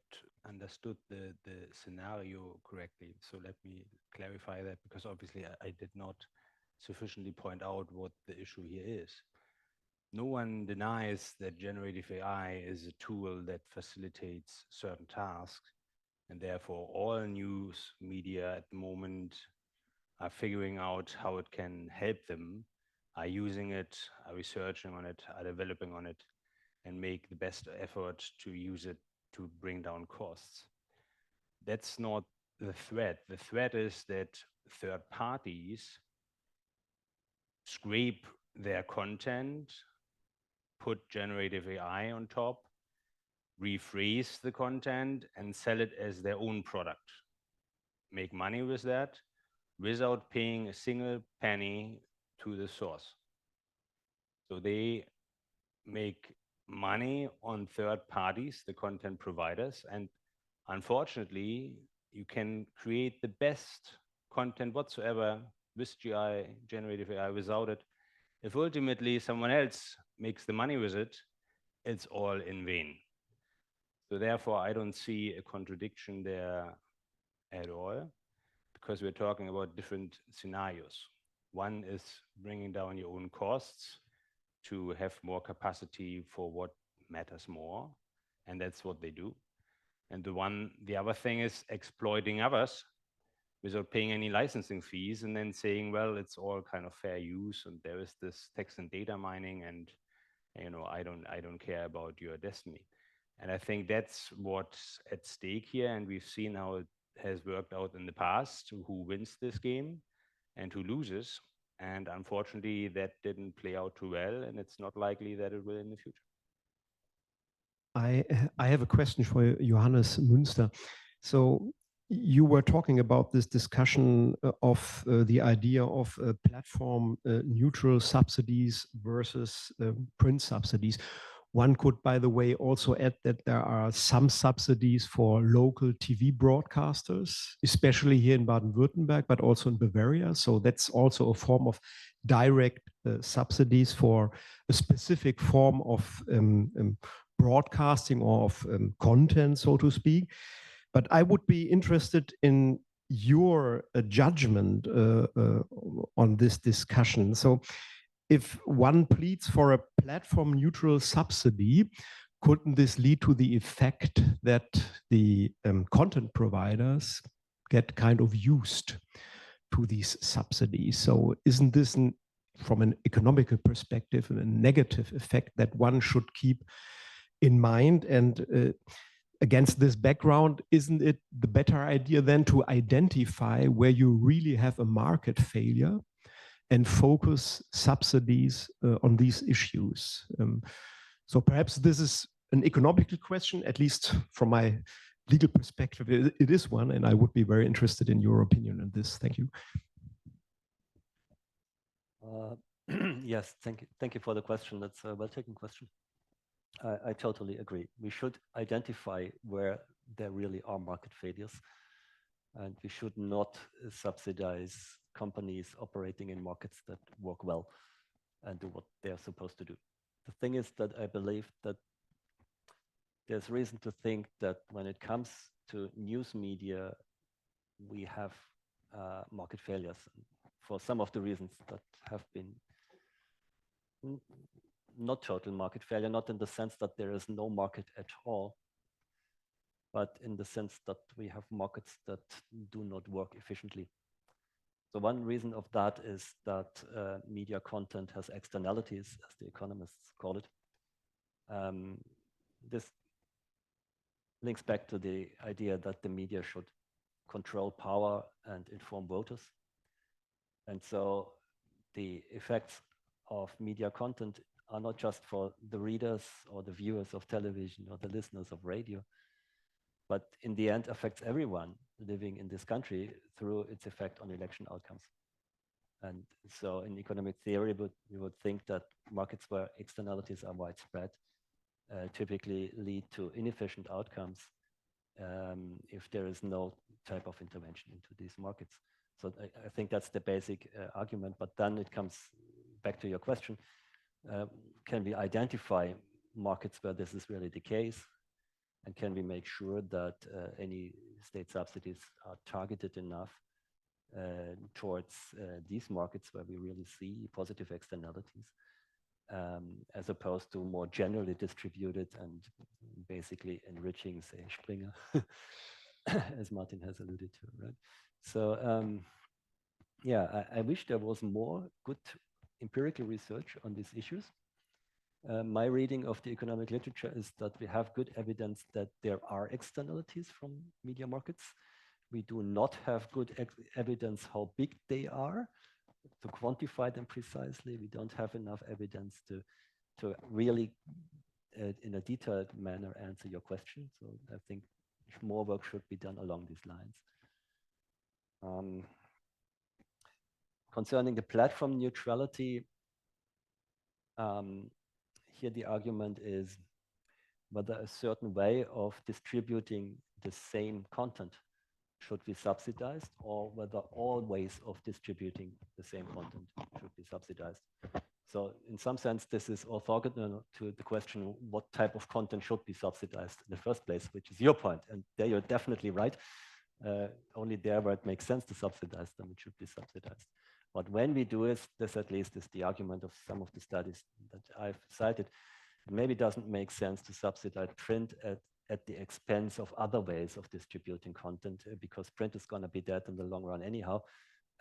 understood the scenario correctly. So let me clarify that, because obviously I did not sufficiently point out what the issue here is. No one denies that generative AI is a tool that facilitates certain tasks, and therefore all news media at the moment are figuring out how it can help them, are using it, are researching on it, are developing on it, and make the best effort to use it to bring down costs. That's not the threat. The threat is that third parties scrape their content, put generative AI on top, rephrase the content, and sell it as their own product. Make money with that without paying a single penny to the source. So they make money on third parties, the content providers, and unfortunately, you can create the best content whatsoever with GI, generative AI, without it. If ultimately someone else makes the money with it, it's all in vain. So therefore, I don't see a contradiction there at all, because we're talking about different scenarios. One is bringing down your own costs to have more capacity for what matters more, and that's what they do. And the other thing is exploiting others without paying any licensing fees, and then saying, well, it's all kind of fair use, and there is this text and data mining, and I don't care about your destiny. And I think that's what's at stake here, and we've seen how it has worked out in the past, who wins this game and who loses. And unfortunately, that didn't play out too well, and it's not likely that it will in the future. I have a question for Johannes Münster. So you were talking about this discussion of the idea of platform neutral subsidies versus print subsidies. One could, by the way, also add that there are some subsidies for local TV broadcasters, especially here in Baden-Württemberg, but also in Bavaria. So that's also a form of direct subsidies for a specific form of broadcasting or of content, so to speak. But I would be interested in your judgment on this discussion. So if one pleads for a platform neutral subsidy, couldn't this lead to the effect that the content providers get kind of used to these subsidies? So isn't this from an economical perspective a negative effect that one should keep in mind? And against this background, isn't it the better idea then to identify where you really have a market failure and focus subsidies on these issues? So perhaps this is an economical question, at least from my legal perspective, it is one, and I would be very interested in your opinion on this. Thank you. Yes, thank you for the question. That's a well-taken question. I totally agree. We should identify where there really are market failures, and we should not subsidize companies operating in markets that work well and do what they're supposed to do. The thing is that I believe that there's reason to think that when it comes to news media, we have market failures for some of the reasons that have been not total market failure, not in the sense that there is no market at all, but in the sense that we have markets that do not work efficiently. So one reason of that is that media content has externalities, as the economists call it. This links back to the idea that the media should control power and inform voters. And so the effects of media content are not just for the readers or the viewers of television or the listeners of radio, but in the end affects everyone. living in this country through its effect on election outcomes. And so in economic theory, we would think that markets where externalities are widespread typically lead to inefficient outcomes if there is no type of intervention into these markets. So I think that's the basic argument, but then it comes back to your question. Can we identify markets where this is really the case? And can we make sure that any state subsidies are targeted enough towards these markets where we really see positive externalities, as opposed to more generally distributed and basically enriching, say, Springer, as Martin has alluded to, right? So yeah, I wish there was more good empirical research on these issues. My reading of the economic literature is that we have good evidence that there are externalities from media markets. We do not have good evidence how big they are to quantify them precisely. We don't have enough evidence to really, in a detailed manner, answer your question. So I think more work should be done along these lines. Concerning the platform neutrality, here the argument is whether a certain way of distributing the same content should be subsidized, or whether all ways of distributing the same content should be subsidized. So in some sense, this is orthogonal to the question, what type of content should be subsidized in the first place, which is your point. And there you're definitely right. Only there where it makes sense to subsidize them, it should be subsidized. But when we do this at least is the argument of some of the studies that I've cited, it maybe doesn't make sense to subsidize print at the expense of other ways of distributing content, because print is going to be dead in the long run anyhow.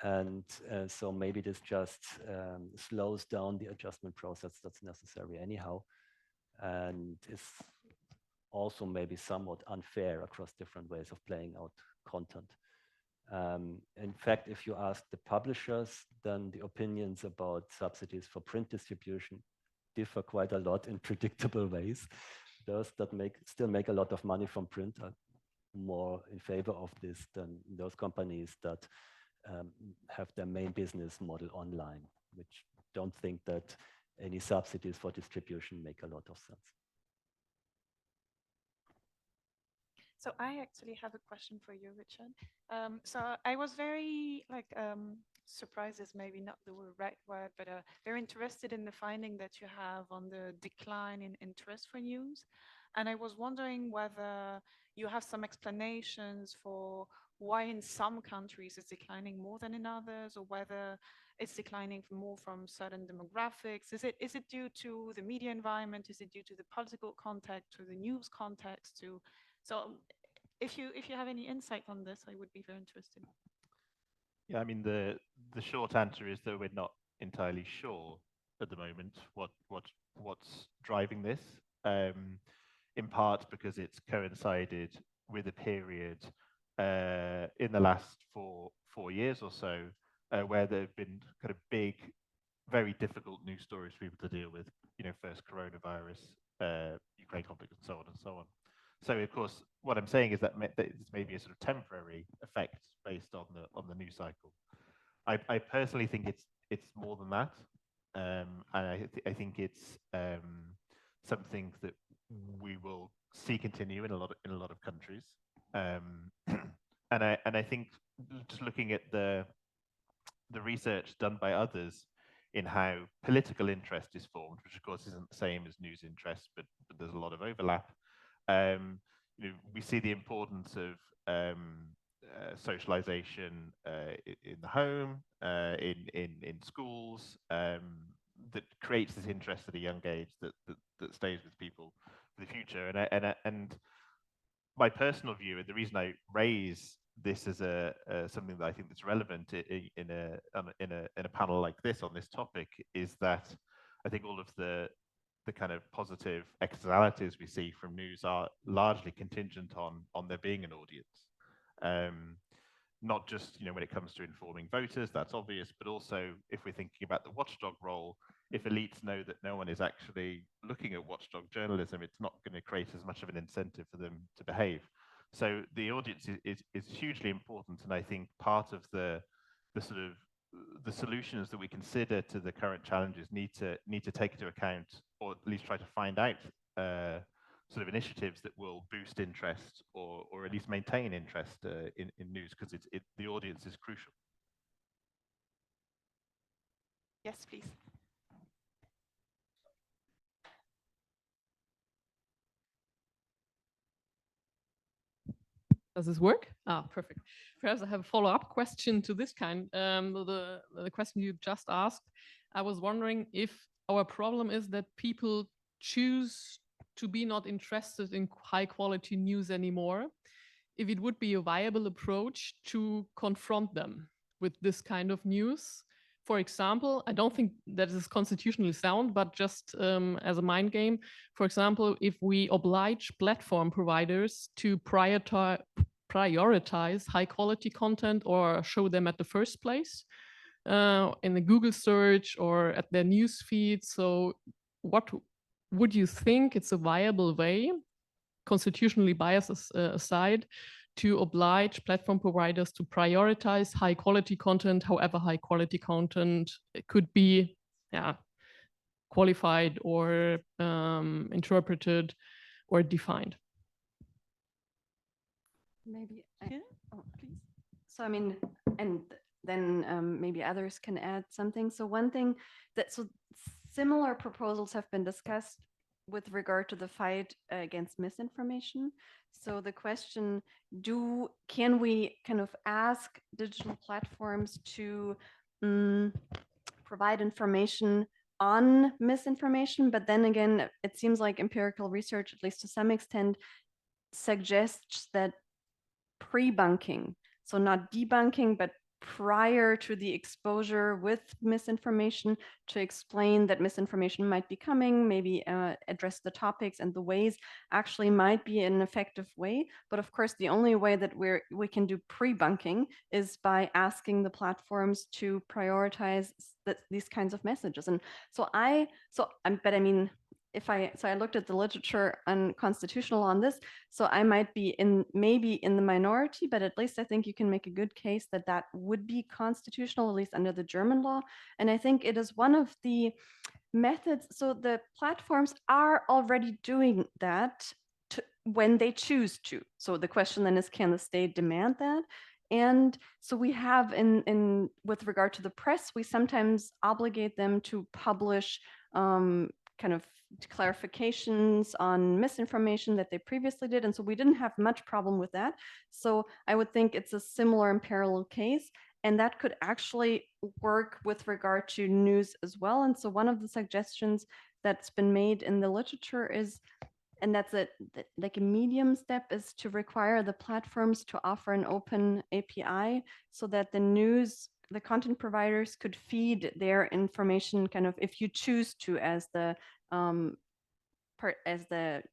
And so maybe this just slows down the adjustment process that's necessary anyhow, and is also maybe somewhat unfair across different ways of playing out content. In fact, if you ask the publishers, then the opinions about subsidies for print distribution differ quite a lot in predictable ways. Those that still make a lot of money from print are more in favor of this than those companies that have their main business model online, which don't think that any subsidies for distribution make a lot of sense. So I actually have a question for you, Richard. So I was very surprised is maybe not the right word, but very interested in the finding that you have on the decline in interest for news. And I was wondering whether you have some explanations for why in some countries it's declining more than in others, or whether it's declining more from certain demographics. Is it due to the media environment? Is it due to the political context, to the news context? So if you have any insight on this, I would be very interested. Yeah, I mean, the short answer is that we're not entirely sure at the moment what's driving this. In part because it's coincided with a period in the last four years or so where there have been kind of big, very difficult news stories for people to deal with. You know, first coronavirus, Ukraine conflict, and so on and so on. So of course, what I'm saying is that it's maybe a sort of temporary effect based on the news cycle. I personally think it's more than that, and I think it's something that we will see continue in a lot of countries, and I think just looking at the research done by others in how political interest is formed, which of course isn't the same as news interest, but there's a lot of overlap. You know, we see the importance of socialization in the home, in schools, that creates this interest at a young age that stays with people for the future. And my personal view, and the reason I raise this as something that I think that's relevant in a panel like this on this topic, is that I think all of the kind of positive externalities we see from news are largely contingent on there being an audience. Not just, you know, when it comes to informing voters, that's obvious, but also if we're thinking about the watchdog role, if elites know that no one is actually looking at watchdog journalism, it's not going to create as much of an incentive for them to behave. So the audience is hugely important, and I think part of the sort of the solutions that we consider to the current challenges need to take into account, or at least try to find out sort of initiatives that will boost interest or at least maintain interest in news, because the audience is crucial. Yes, please. Does this work? Ah, perfect. Perhaps I have a follow-up question to this kind. The question you just asked, I was wondering if our problem is that people choose to be not interested in high quality news anymore, if it would be a viable approach to confront them with this kind of news. For example, I don't think that is constitutionally sound, but just as a mind game, for example, if we oblige platform providers to prioritize high quality content or show them at the first place in the Google search or at their news feed. So what would you think it's a viable way, constitutionally bias aside, to oblige platform providers to prioritize high quality content, however high quality content it could be qualified or interpreted or defined? Maybe, Yeah. oh, please. So I mean, and then maybe others can add something. So one thing so similar proposals have been discussed with regard to the fight against misinformation. So the question, can we kind of ask digital platforms to provide information on misinformation? But then again, it seems like empirical research, at least to some extent, suggests that pre-bunking, so not debunking, but prior to the exposure with misinformation, to explain that misinformation might be coming, maybe address the topics and the ways, actually might be an effective way. But of course, the only way that we can do pre-bunking is by asking the platforms to prioritize these kinds of messages. And but I mean, I looked at the literature on constitutional on this, so I might be maybe in the minority, but at least I think you can make a good case that that would be constitutional, at least under the German law. And I think it is one of the methods. So the platforms are already doing that when they choose to. So the question then is, can the state demand that? And so we have with regard to the press, we sometimes obligate them to publish kind of clarifications on misinformation that they previously did. And so we didn't have much problem with that. So I would think it's a similar and parallel case. And that could actually work with regard to news as well. And so one of the suggestions that's been made in the literature is, and that's like a medium step, is to require the platforms to offer an open API so that the content providers could feed their information kind of, if you choose to, as the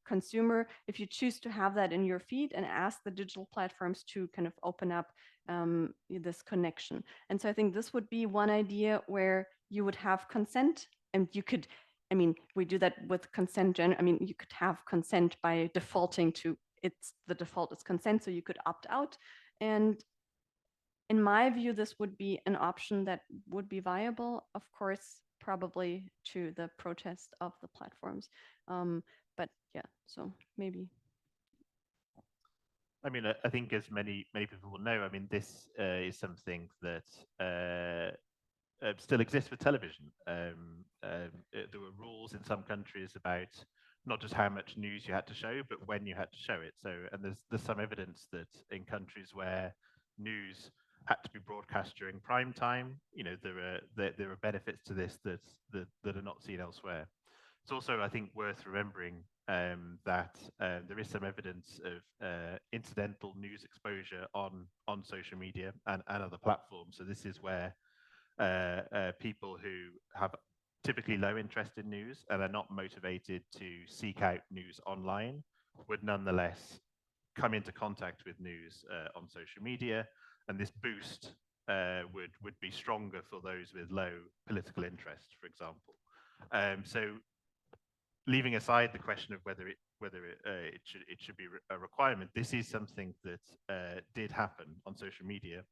consumer, if you choose to have that in your feed, and ask the digital platforms to kind of open up this connection. And so I think this would be one idea where you would have consent, and you could, I mean, we do that with consent. I mean, you could have consent by defaulting to the default is consent, so you could opt out. And in my view, this would be an option that would be viable, of course, probably to the protest of the platforms. But yeah, so maybe. I mean, I think as many people will know, I mean, this is something that still exists for television. There were rules in some countries about not just how much news you had to show, but when you had to show it. So, and there's some evidence that in countries where news had to be broadcast during prime time, you know, there are benefits to this that are not seen elsewhere. It's also, I think, worth remembering that there is some evidence of incidental news exposure on social media and other platforms. So this is where people who have typically low interest in news and are not motivated to seek out news online would nonetheless come into contact with news on social media, and this boost would be stronger for those with low political interest, for example. So leaving aside the question of whether whether it should be a requirement. This is something that did happen on social media,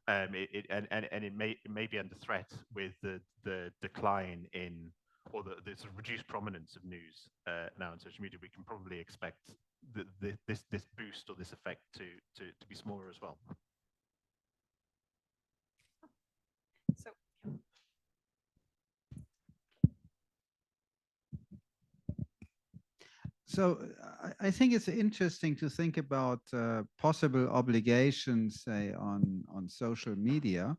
and it may be under threat with the decline in, or the sort of reduced prominence of news now on social media. We can probably expect this boost or this effect to be smaller as well. So, So I think it's interesting to think about possible obligations, say, on social media.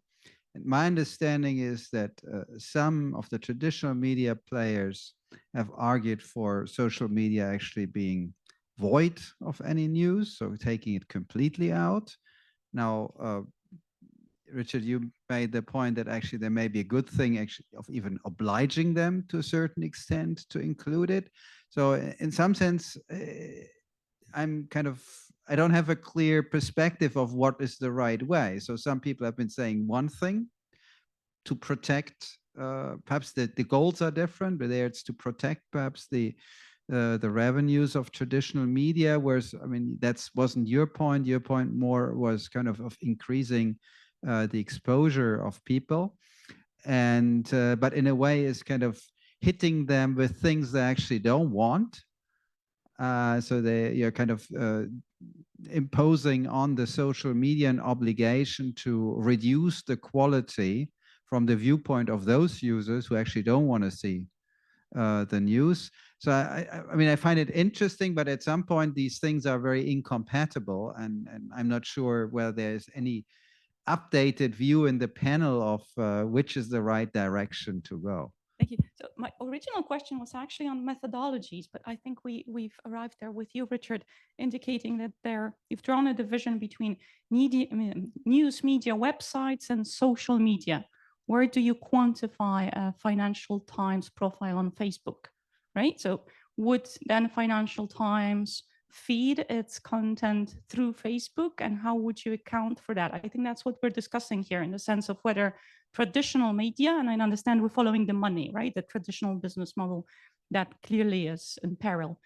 And my understanding is that some of the traditional media players have argued for social media actually being void of any news, so taking it completely out. Now, Richard, you made the point that actually there may be a good thing actually of even obliging them to a certain extent to include it. So in some sense, I don't have a clear perspective of what is the right way. So some people have been saying one thing to protect, perhaps the goals are different, but there it's to protect perhaps the revenues of traditional media, whereas, I mean, that wasn't your point. Your point more was kind of increasing the exposure of people. And, but in a way is kind of hitting them with things they actually don't want. So you're kind of imposing on the social media an obligation to reduce the quality from the viewpoint of those users who actually don't want to see the news. So I mean, I find it interesting, but at some point these things are very incompatible, and I'm not sure whether there's any updated view in the panel of which is the right direction to go. Thank you. So my original question was actually on methodologies, but I think we've arrived there with you, Richard, indicating that you've drawn a division between media, news media websites and social media. Where do you quantify a Financial Times profile on Facebook, right? So would then Financial Times feed its content through Facebook, and how would you account for that? I think that's what we're discussing here, in the sense of whether traditional media, and I understand we're following the money, right? The traditional business model that clearly is in peril.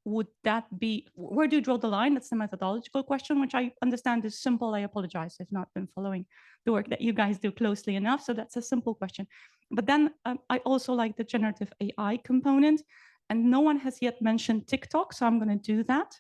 Would that be, where do you draw the line? That's the methodological question, which I understand is simple. I apologize. I've not been following the work that you guys do closely enough. So that's a simple question. But then I also like the generative AI component, and no one has yet mentioned TikTok, so I'm going to do that.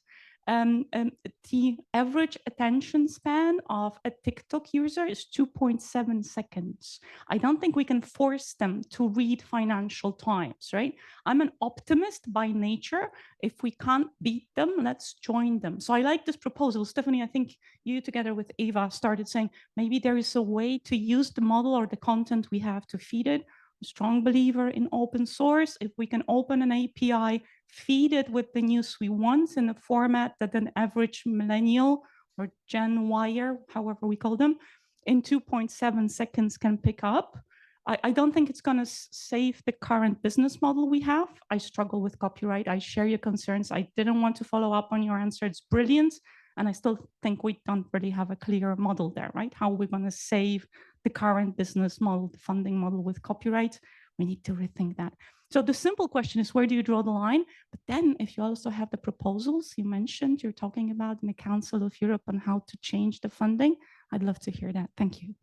The average attention span of a TikTok user is 2.7 seconds. I don't think we can force them to read Financial Times, right? I'm an optimist by nature. If we can't beat them, let's join them. So I like this proposal. Stefanie, I think you together with Eva started saying maybe there is a way to use the model or the content we have to feed it. A strong believer in open source. If we can open an API, feed it with the news we want in a format that an average millennial or Gen Yer, however we call them, in 2.7 seconds can pick up. I don't think it's going to save the current business model we have. I struggle with copyright. I share your concerns. I didn't want to follow up on your answer. It's brilliant. And I still think we don't really have a clear model there, right? How are we going to save the current business model, the funding model with copyright? We need to rethink that. So the simple question is, where do you draw the line? But then if you also have the proposals you mentioned, you're talking about in the Council of Europe on how to change the funding, I'd love to hear that. Thank you.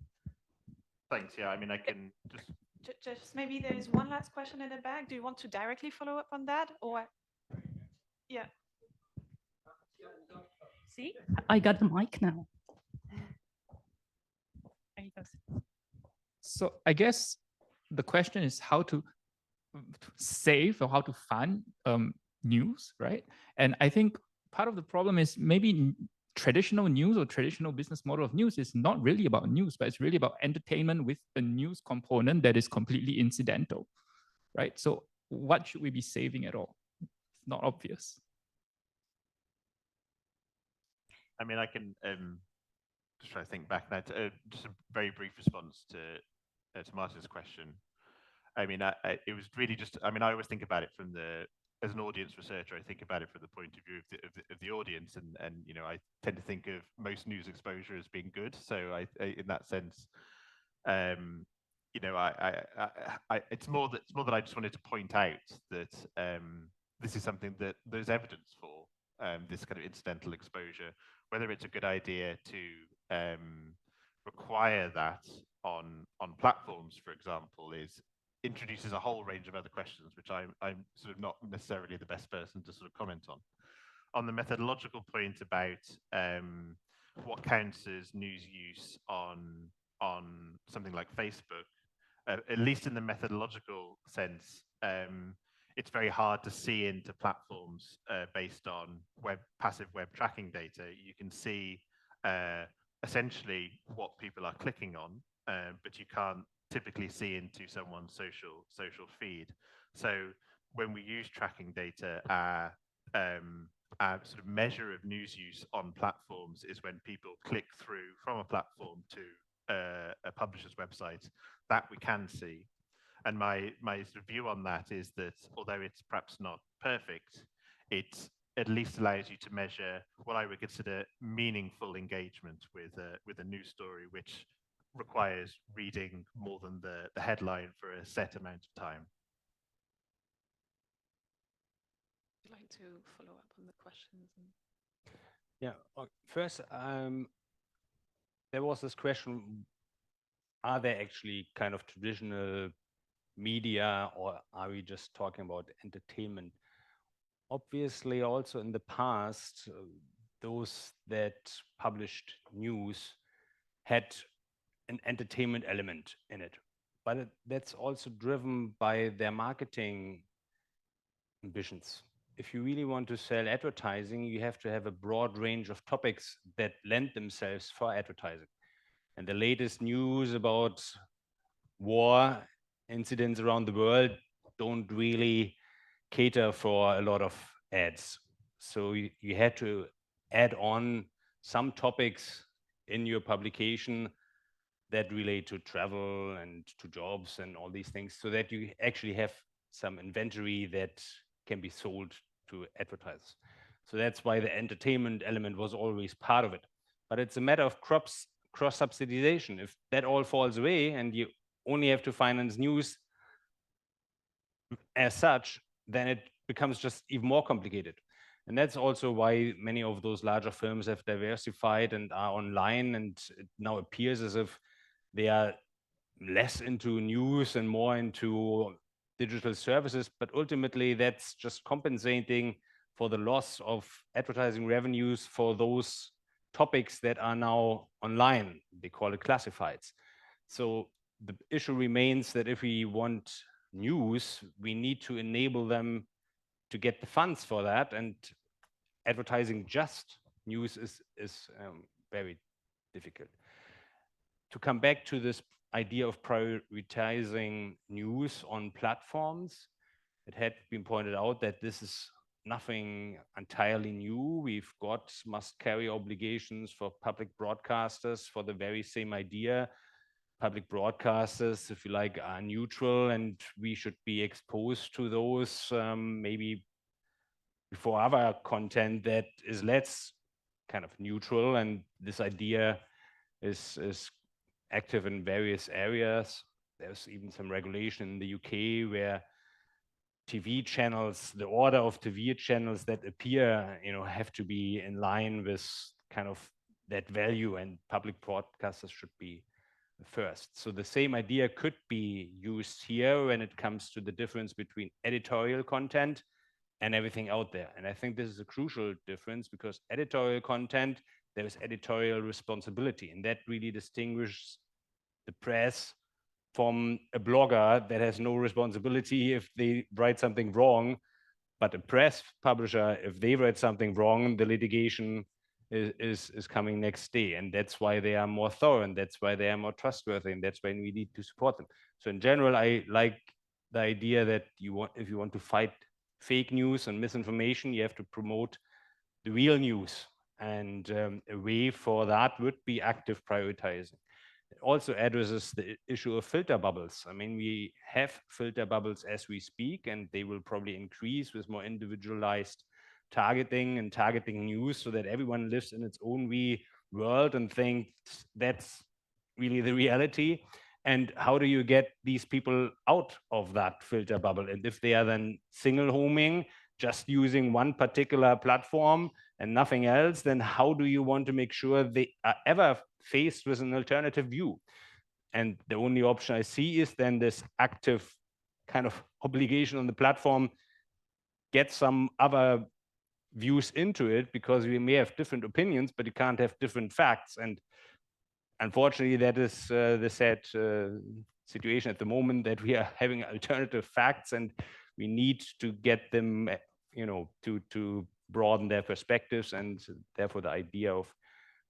Thanks. Yeah, I mean, I can just maybe there is one last question in the back. Do you want to directly follow up on that, or? Yeah. See, I got the mic now. So I guess the question is how to save or how to fund news, right? And I think part of the problem is maybe traditional news or traditional business model of news is not really about news, but it's really about entertainment with a news component that is completely incidental, right? So what should we be saving at all? It's not obvious. I mean, I can just try to think back now. Just a very brief response to Martin's question. I mean, it was really just, I mean, I always think about it from as an audience researcher, I think about it from the point of view of the audience, and you know, I tend to think of most news exposure as being good. So in that sense, you know, it's more that I just wanted to point out that this is something that there's evidence for, this kind of incidental exposure. Whether it's a good idea to require that on platforms, for example, introduces a whole range of other questions, which I'm sort of not necessarily the best person to sort of comment on. On the methodological point about what counts as news use on something like Facebook, at least in the methodological sense, it's very hard to see into platforms based on passive web tracking data. You can see essentially what people are clicking on, but you can't typically see into someone's social feed. So when we use tracking data, our sort of measure of news use on platforms is when people click through from a platform to a publisher's website. That we can see. And my sort of view on that is that although it's perhaps not perfect, it at least allows you to measure what I would consider meaningful engagement with a news story, which requires reading more than the headline for a set amount of time. Would you like to follow up on the questions? Yeah, first, there was this question, are there actually kind of traditional media, or are we just talking about entertainment? Obviously, also in the past, those that published news had an entertainment element in it, but that's also driven by their marketing ambitions. If you really want to sell advertising, you have to have a broad range of topics that lend themselves for advertising. And the latest news about war incidents around the world don't really cater for a lot of ads. So you had to add on some topics in your publication that relate to travel and to jobs and all these things, so that you actually have some inventory that can be sold to advertisers. So that's why the entertainment element was always part of it. But it's a matter of cross-subsidization. If that all falls away and you only have to finance news as such, then it becomes just even more complicated. And that's also why many of those larger firms have diversified and are online, and it now appears as if they are less into news and more into digital services, but ultimately that's just compensating for the loss of advertising revenues for those topics that are now online. They call it classifieds. So the issue remains that if we want news, we need to enable them to get the funds for that, and advertising just news is very difficult. To come back to this idea of prioritizing news on platforms, it had been pointed out that this is nothing entirely new. We've got must-carry obligations for public broadcasters for the very same idea. Public broadcasters, if you like, are neutral, and we should be exposed to those maybe before other content that is less kind of neutral. And this idea is active in various areas. There's even some regulation in the UK where TV channels, the order of TV channels that appear, have to be in line with kind of that value, and public broadcasters should be first. So the same idea could be used here when it comes to the difference between editorial content and everything out there. And I think this is a crucial difference, because editorial content, there is editorial responsibility, and that really distinguishes the press from a blogger that has no responsibility if they write something wrong. But a press publisher, if they write something wrong, the litigation is coming next day. And that's why they are more thorough, and that's why they are more trustworthy, and that's why we need to support them. So in general, I like the idea that if you want to fight fake news and misinformation, you have to promote the real news. And a way for that would be active prioritizing. It also addresses the issue of filter bubbles. I mean, we have filter bubbles as we speak, and they will probably increase with more individualized targeting and targeting news, so that everyone lives in its own wee world and thinks that's really the reality. And how do you get these people out of that filter bubble? And if they are then single homing, just using one particular platform and nothing else, then how do you want to make sure they are ever faced with an alternative view? And the only option I see is then this active kind of obligation on the platform, get some other views into it, because we may have different opinions, but you can't have different facts. And unfortunately, that is the sad situation at the moment, that we are having alternative facts, and we need to get them, to broaden their perspectives. And therefore, the idea of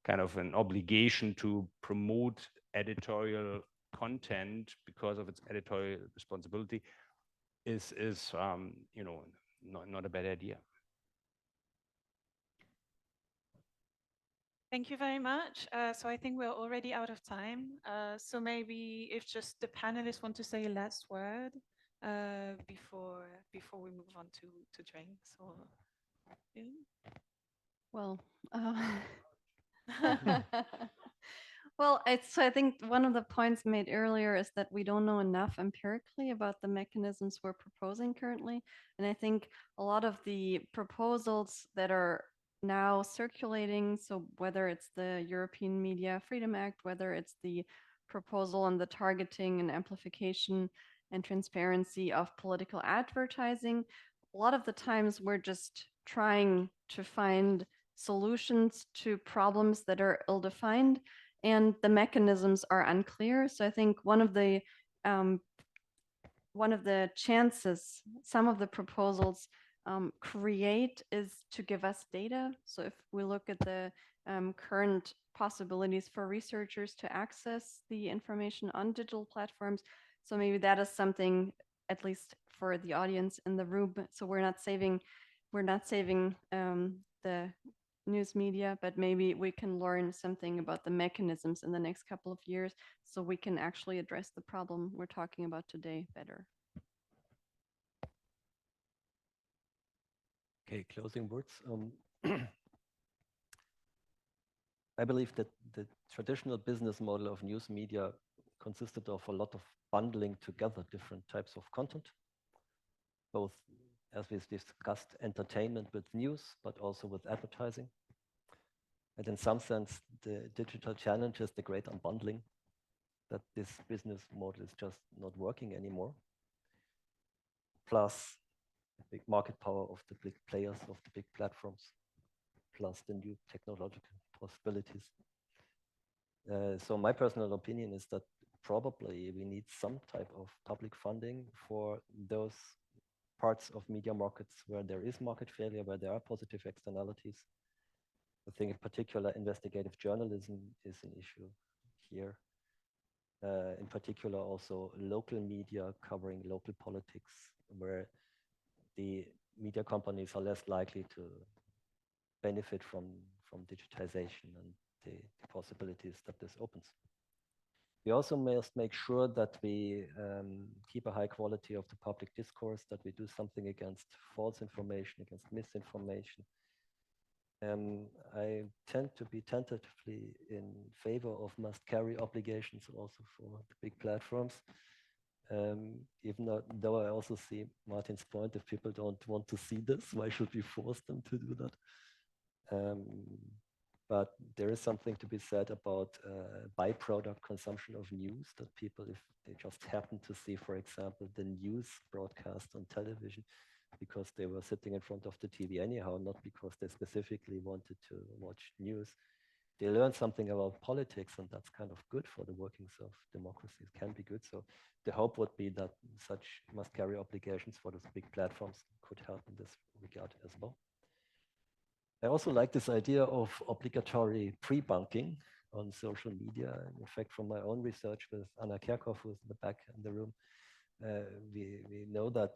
kind of an obligation to promote editorial content because of its editorial responsibility is not a bad idea. Thank you very much. So I think we're already out of time. So maybe if just the panelists want to say a last word before we move on to drinks or. Yeah. Well, well, so I think one of the points made earlier is that we don't know enough empirically about the mechanisms we're proposing currently. And I think a lot of the proposals that are now circulating, so whether it's the European Media Freedom Act, whether it's the proposal on the targeting and amplification and transparency of political advertising, a lot of the times we're just trying to find solutions to problems that are ill-defined, and the mechanisms are unclear. So I think one of the chances some of the proposals create is to give us data. So if we look at the current possibilities for researchers to access the information on digital platforms, so maybe that is something, at least for the audience in the room. So we're not saving the news media, but maybe we can learn something about the mechanisms in the next couple of years, so we can actually address the problem we're talking about today better. Okay, closing words. I believe that the traditional business model of news media consisted of a lot of bundling together different types of content, both, as we've discussed, entertainment with news, but also with advertising. And in some sense, the digital challenge is the great unbundling, that this business model is just not working anymore. Plus the big market power of the big players, of the big platforms, plus the new technological possibilities. So my personal opinion is that probably we need some type of public funding for those parts of media markets where there is market failure, where there are positive externalities. I think in particular, investigative journalism is an issue here. In particular, also local media covering local politics, where the media companies are less likely to benefit from digitization and the possibilities that this opens. We also must make sure that we keep a high quality of the public discourse, that we do something against false information, against misinformation. I tend to be tentatively in favor of must-carry obligations also for the big platforms. Even though I also see Martin's point, if people don't want to see this, why should we force them to do that? But there is something to be said about byproduct consumption of news, that people, if they just happen to see, for example, the news broadcast on television, because they were sitting in front of the TV anyhow, not because they specifically wanted to watch news, they learn something about politics, and that's kind of good for the workings of democracy. It can be good. So the hope would be that such must-carry obligations for those big platforms could help in this regard as well. I also like this idea of obligatory pre-bunking on social media. In fact, from my own research with Anna Kerkhoff, who's in the back in the room, we know that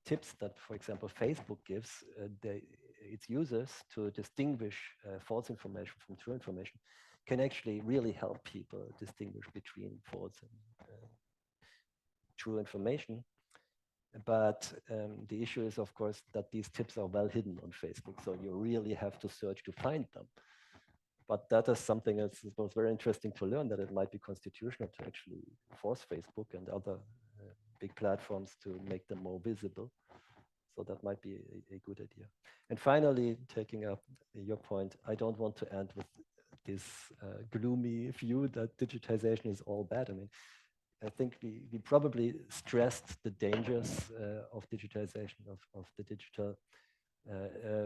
tips that, for example, Facebook gives its users to distinguish false information from true information can actually really help people distinguish between false and true information. But the issue is, of course, that these tips are well hidden on Facebook, so you really have to search to find them. But that is something that's both very interesting to learn, that it might be constitutional to actually force Facebook and other big platforms to make them more visible, So that might be a good idea. And finally, taking up your point, I don't want to end with this gloomy view that digitization is all bad. I mean, I think we probably stressed the dangers of digitization, of the digital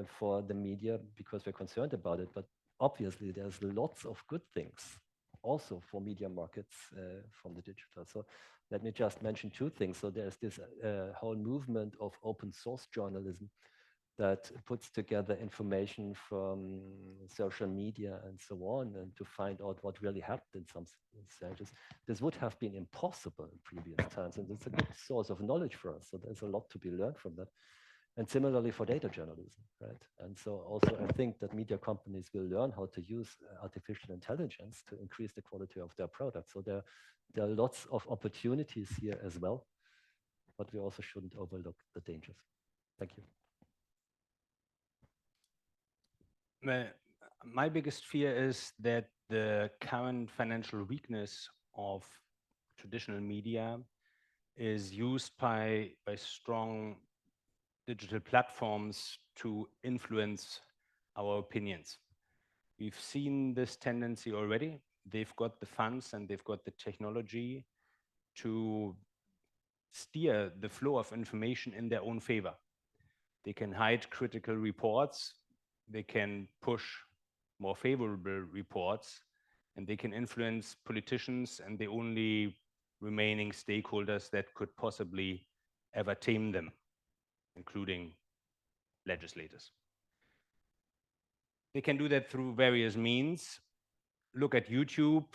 for the media because we're concerned about it. But obviously, there's lots of good things also for media markets from the digital. So let me just mention two things. So there's this whole movement of open source journalism that puts together information from social media and so on, and to find out what really happened in some stages. This would have been impossible in previous times, and it's a good source of knowledge for us. So there's a lot to be learned from that. And similarly for data journalism, right? And so also I think that media companies will learn how to use artificial intelligence to increase the quality of their products. So there are lots of opportunities here as well, but we also shouldn't overlook the dangers. Thank you. My biggest fear is that the current financial weakness of traditional media is used by strong digital platforms to influence our opinions. We've seen this tendency already. They've got the funds and they've got the technology to steer the flow of information in their own favor. They can hide critical reports, they can push more favorable reports, and they can influence politicians and the only remaining stakeholders that could possibly ever tame them, including legislators. They can do that through various means. Look at YouTube.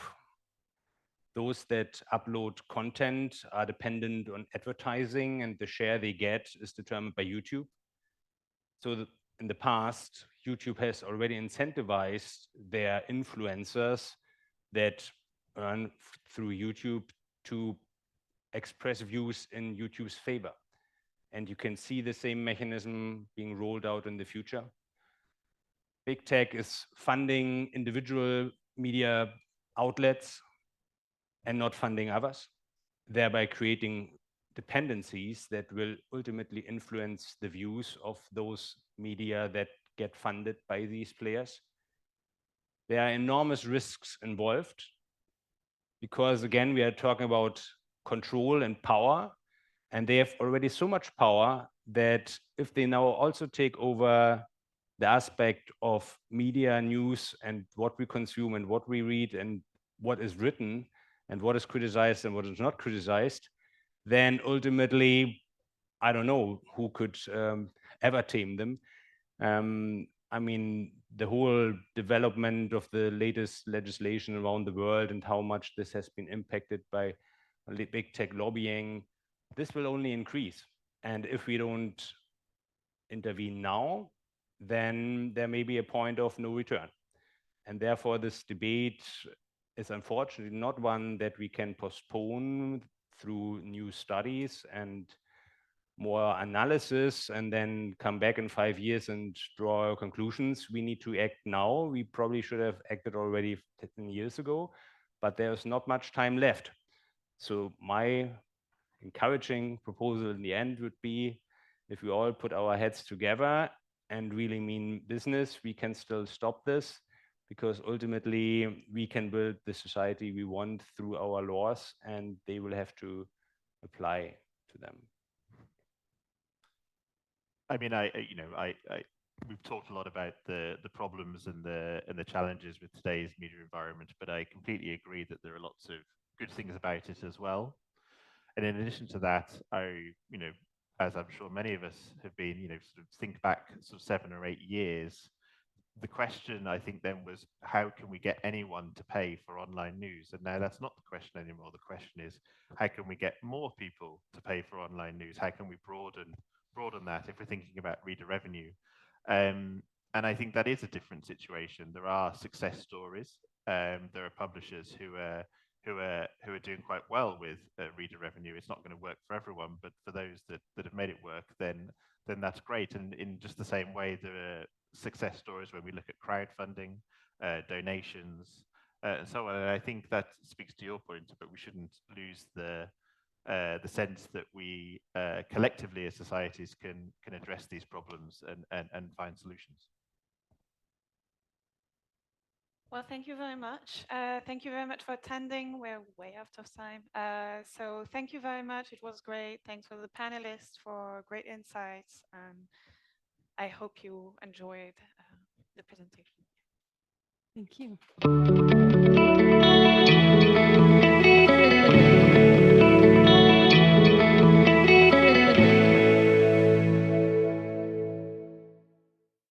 Those that upload content are dependent on advertising, and the share they get is determined by YouTube. So in the past, YouTube has already incentivized their influencers that earn through YouTube to express views in YouTube's favor. And you can see the same mechanism being rolled out in the future. Big tech is funding individual media outlets and not funding others, thereby creating dependencies that will ultimately influence the views of those media that get funded by these players. There are enormous risks involved because, again, we are talking about control and power, and they have already so much power that if they now also take over the aspect of media news and what we consume and what we read and what is written and what is criticized and what is not criticized, then ultimately, I don't know who could ever tame them. I mean, the whole development of the latest legislation around the world and how much this has been impacted by big tech lobbying, this will only increase. And if we don't intervene now, then there may be a point of no return. And therefore, this debate is unfortunately not one that we can postpone through new studies and more analysis and then come back in 5 years and draw our conclusions. We need to act now. We probably should have acted already 10 years ago, but there's not much time left. So my encouraging proposal in the end would be, if we all put our heads together and really mean business, we can still stop this, because ultimately we can build the society we want through our laws, and they will have to apply to them. I mean, we've talked a lot about the problems and the challenges with today's media environment, but I completely agree that there are lots of good things about it as well. And in addition to that, as I'm sure many of us have been, sort of think back sort of 7 or 8 years, the question I think then was, how can we get anyone to pay for online news? And now that's not the question anymore. The question is, how can we get more people to pay for online news? How can we broaden that if we're thinking about reader revenue? And I think that is a different situation. There are success stories. There are publishers who are doing quite well with reader revenue. It's not going to work for everyone, but for those that have made it work, then that's great. And in just the same way, there are success stories when we look at crowdfunding, donations, and so on. And I think that speaks to your point, but we shouldn't lose the the sense that we collectively as societies can address these problems and find solutions. Well, thank you very much. Thank you very much for attending. We're way out of time. So thank you very much. It was great. Thanks for the panelists for great insights. I hope you enjoyed the presentation. Thank you.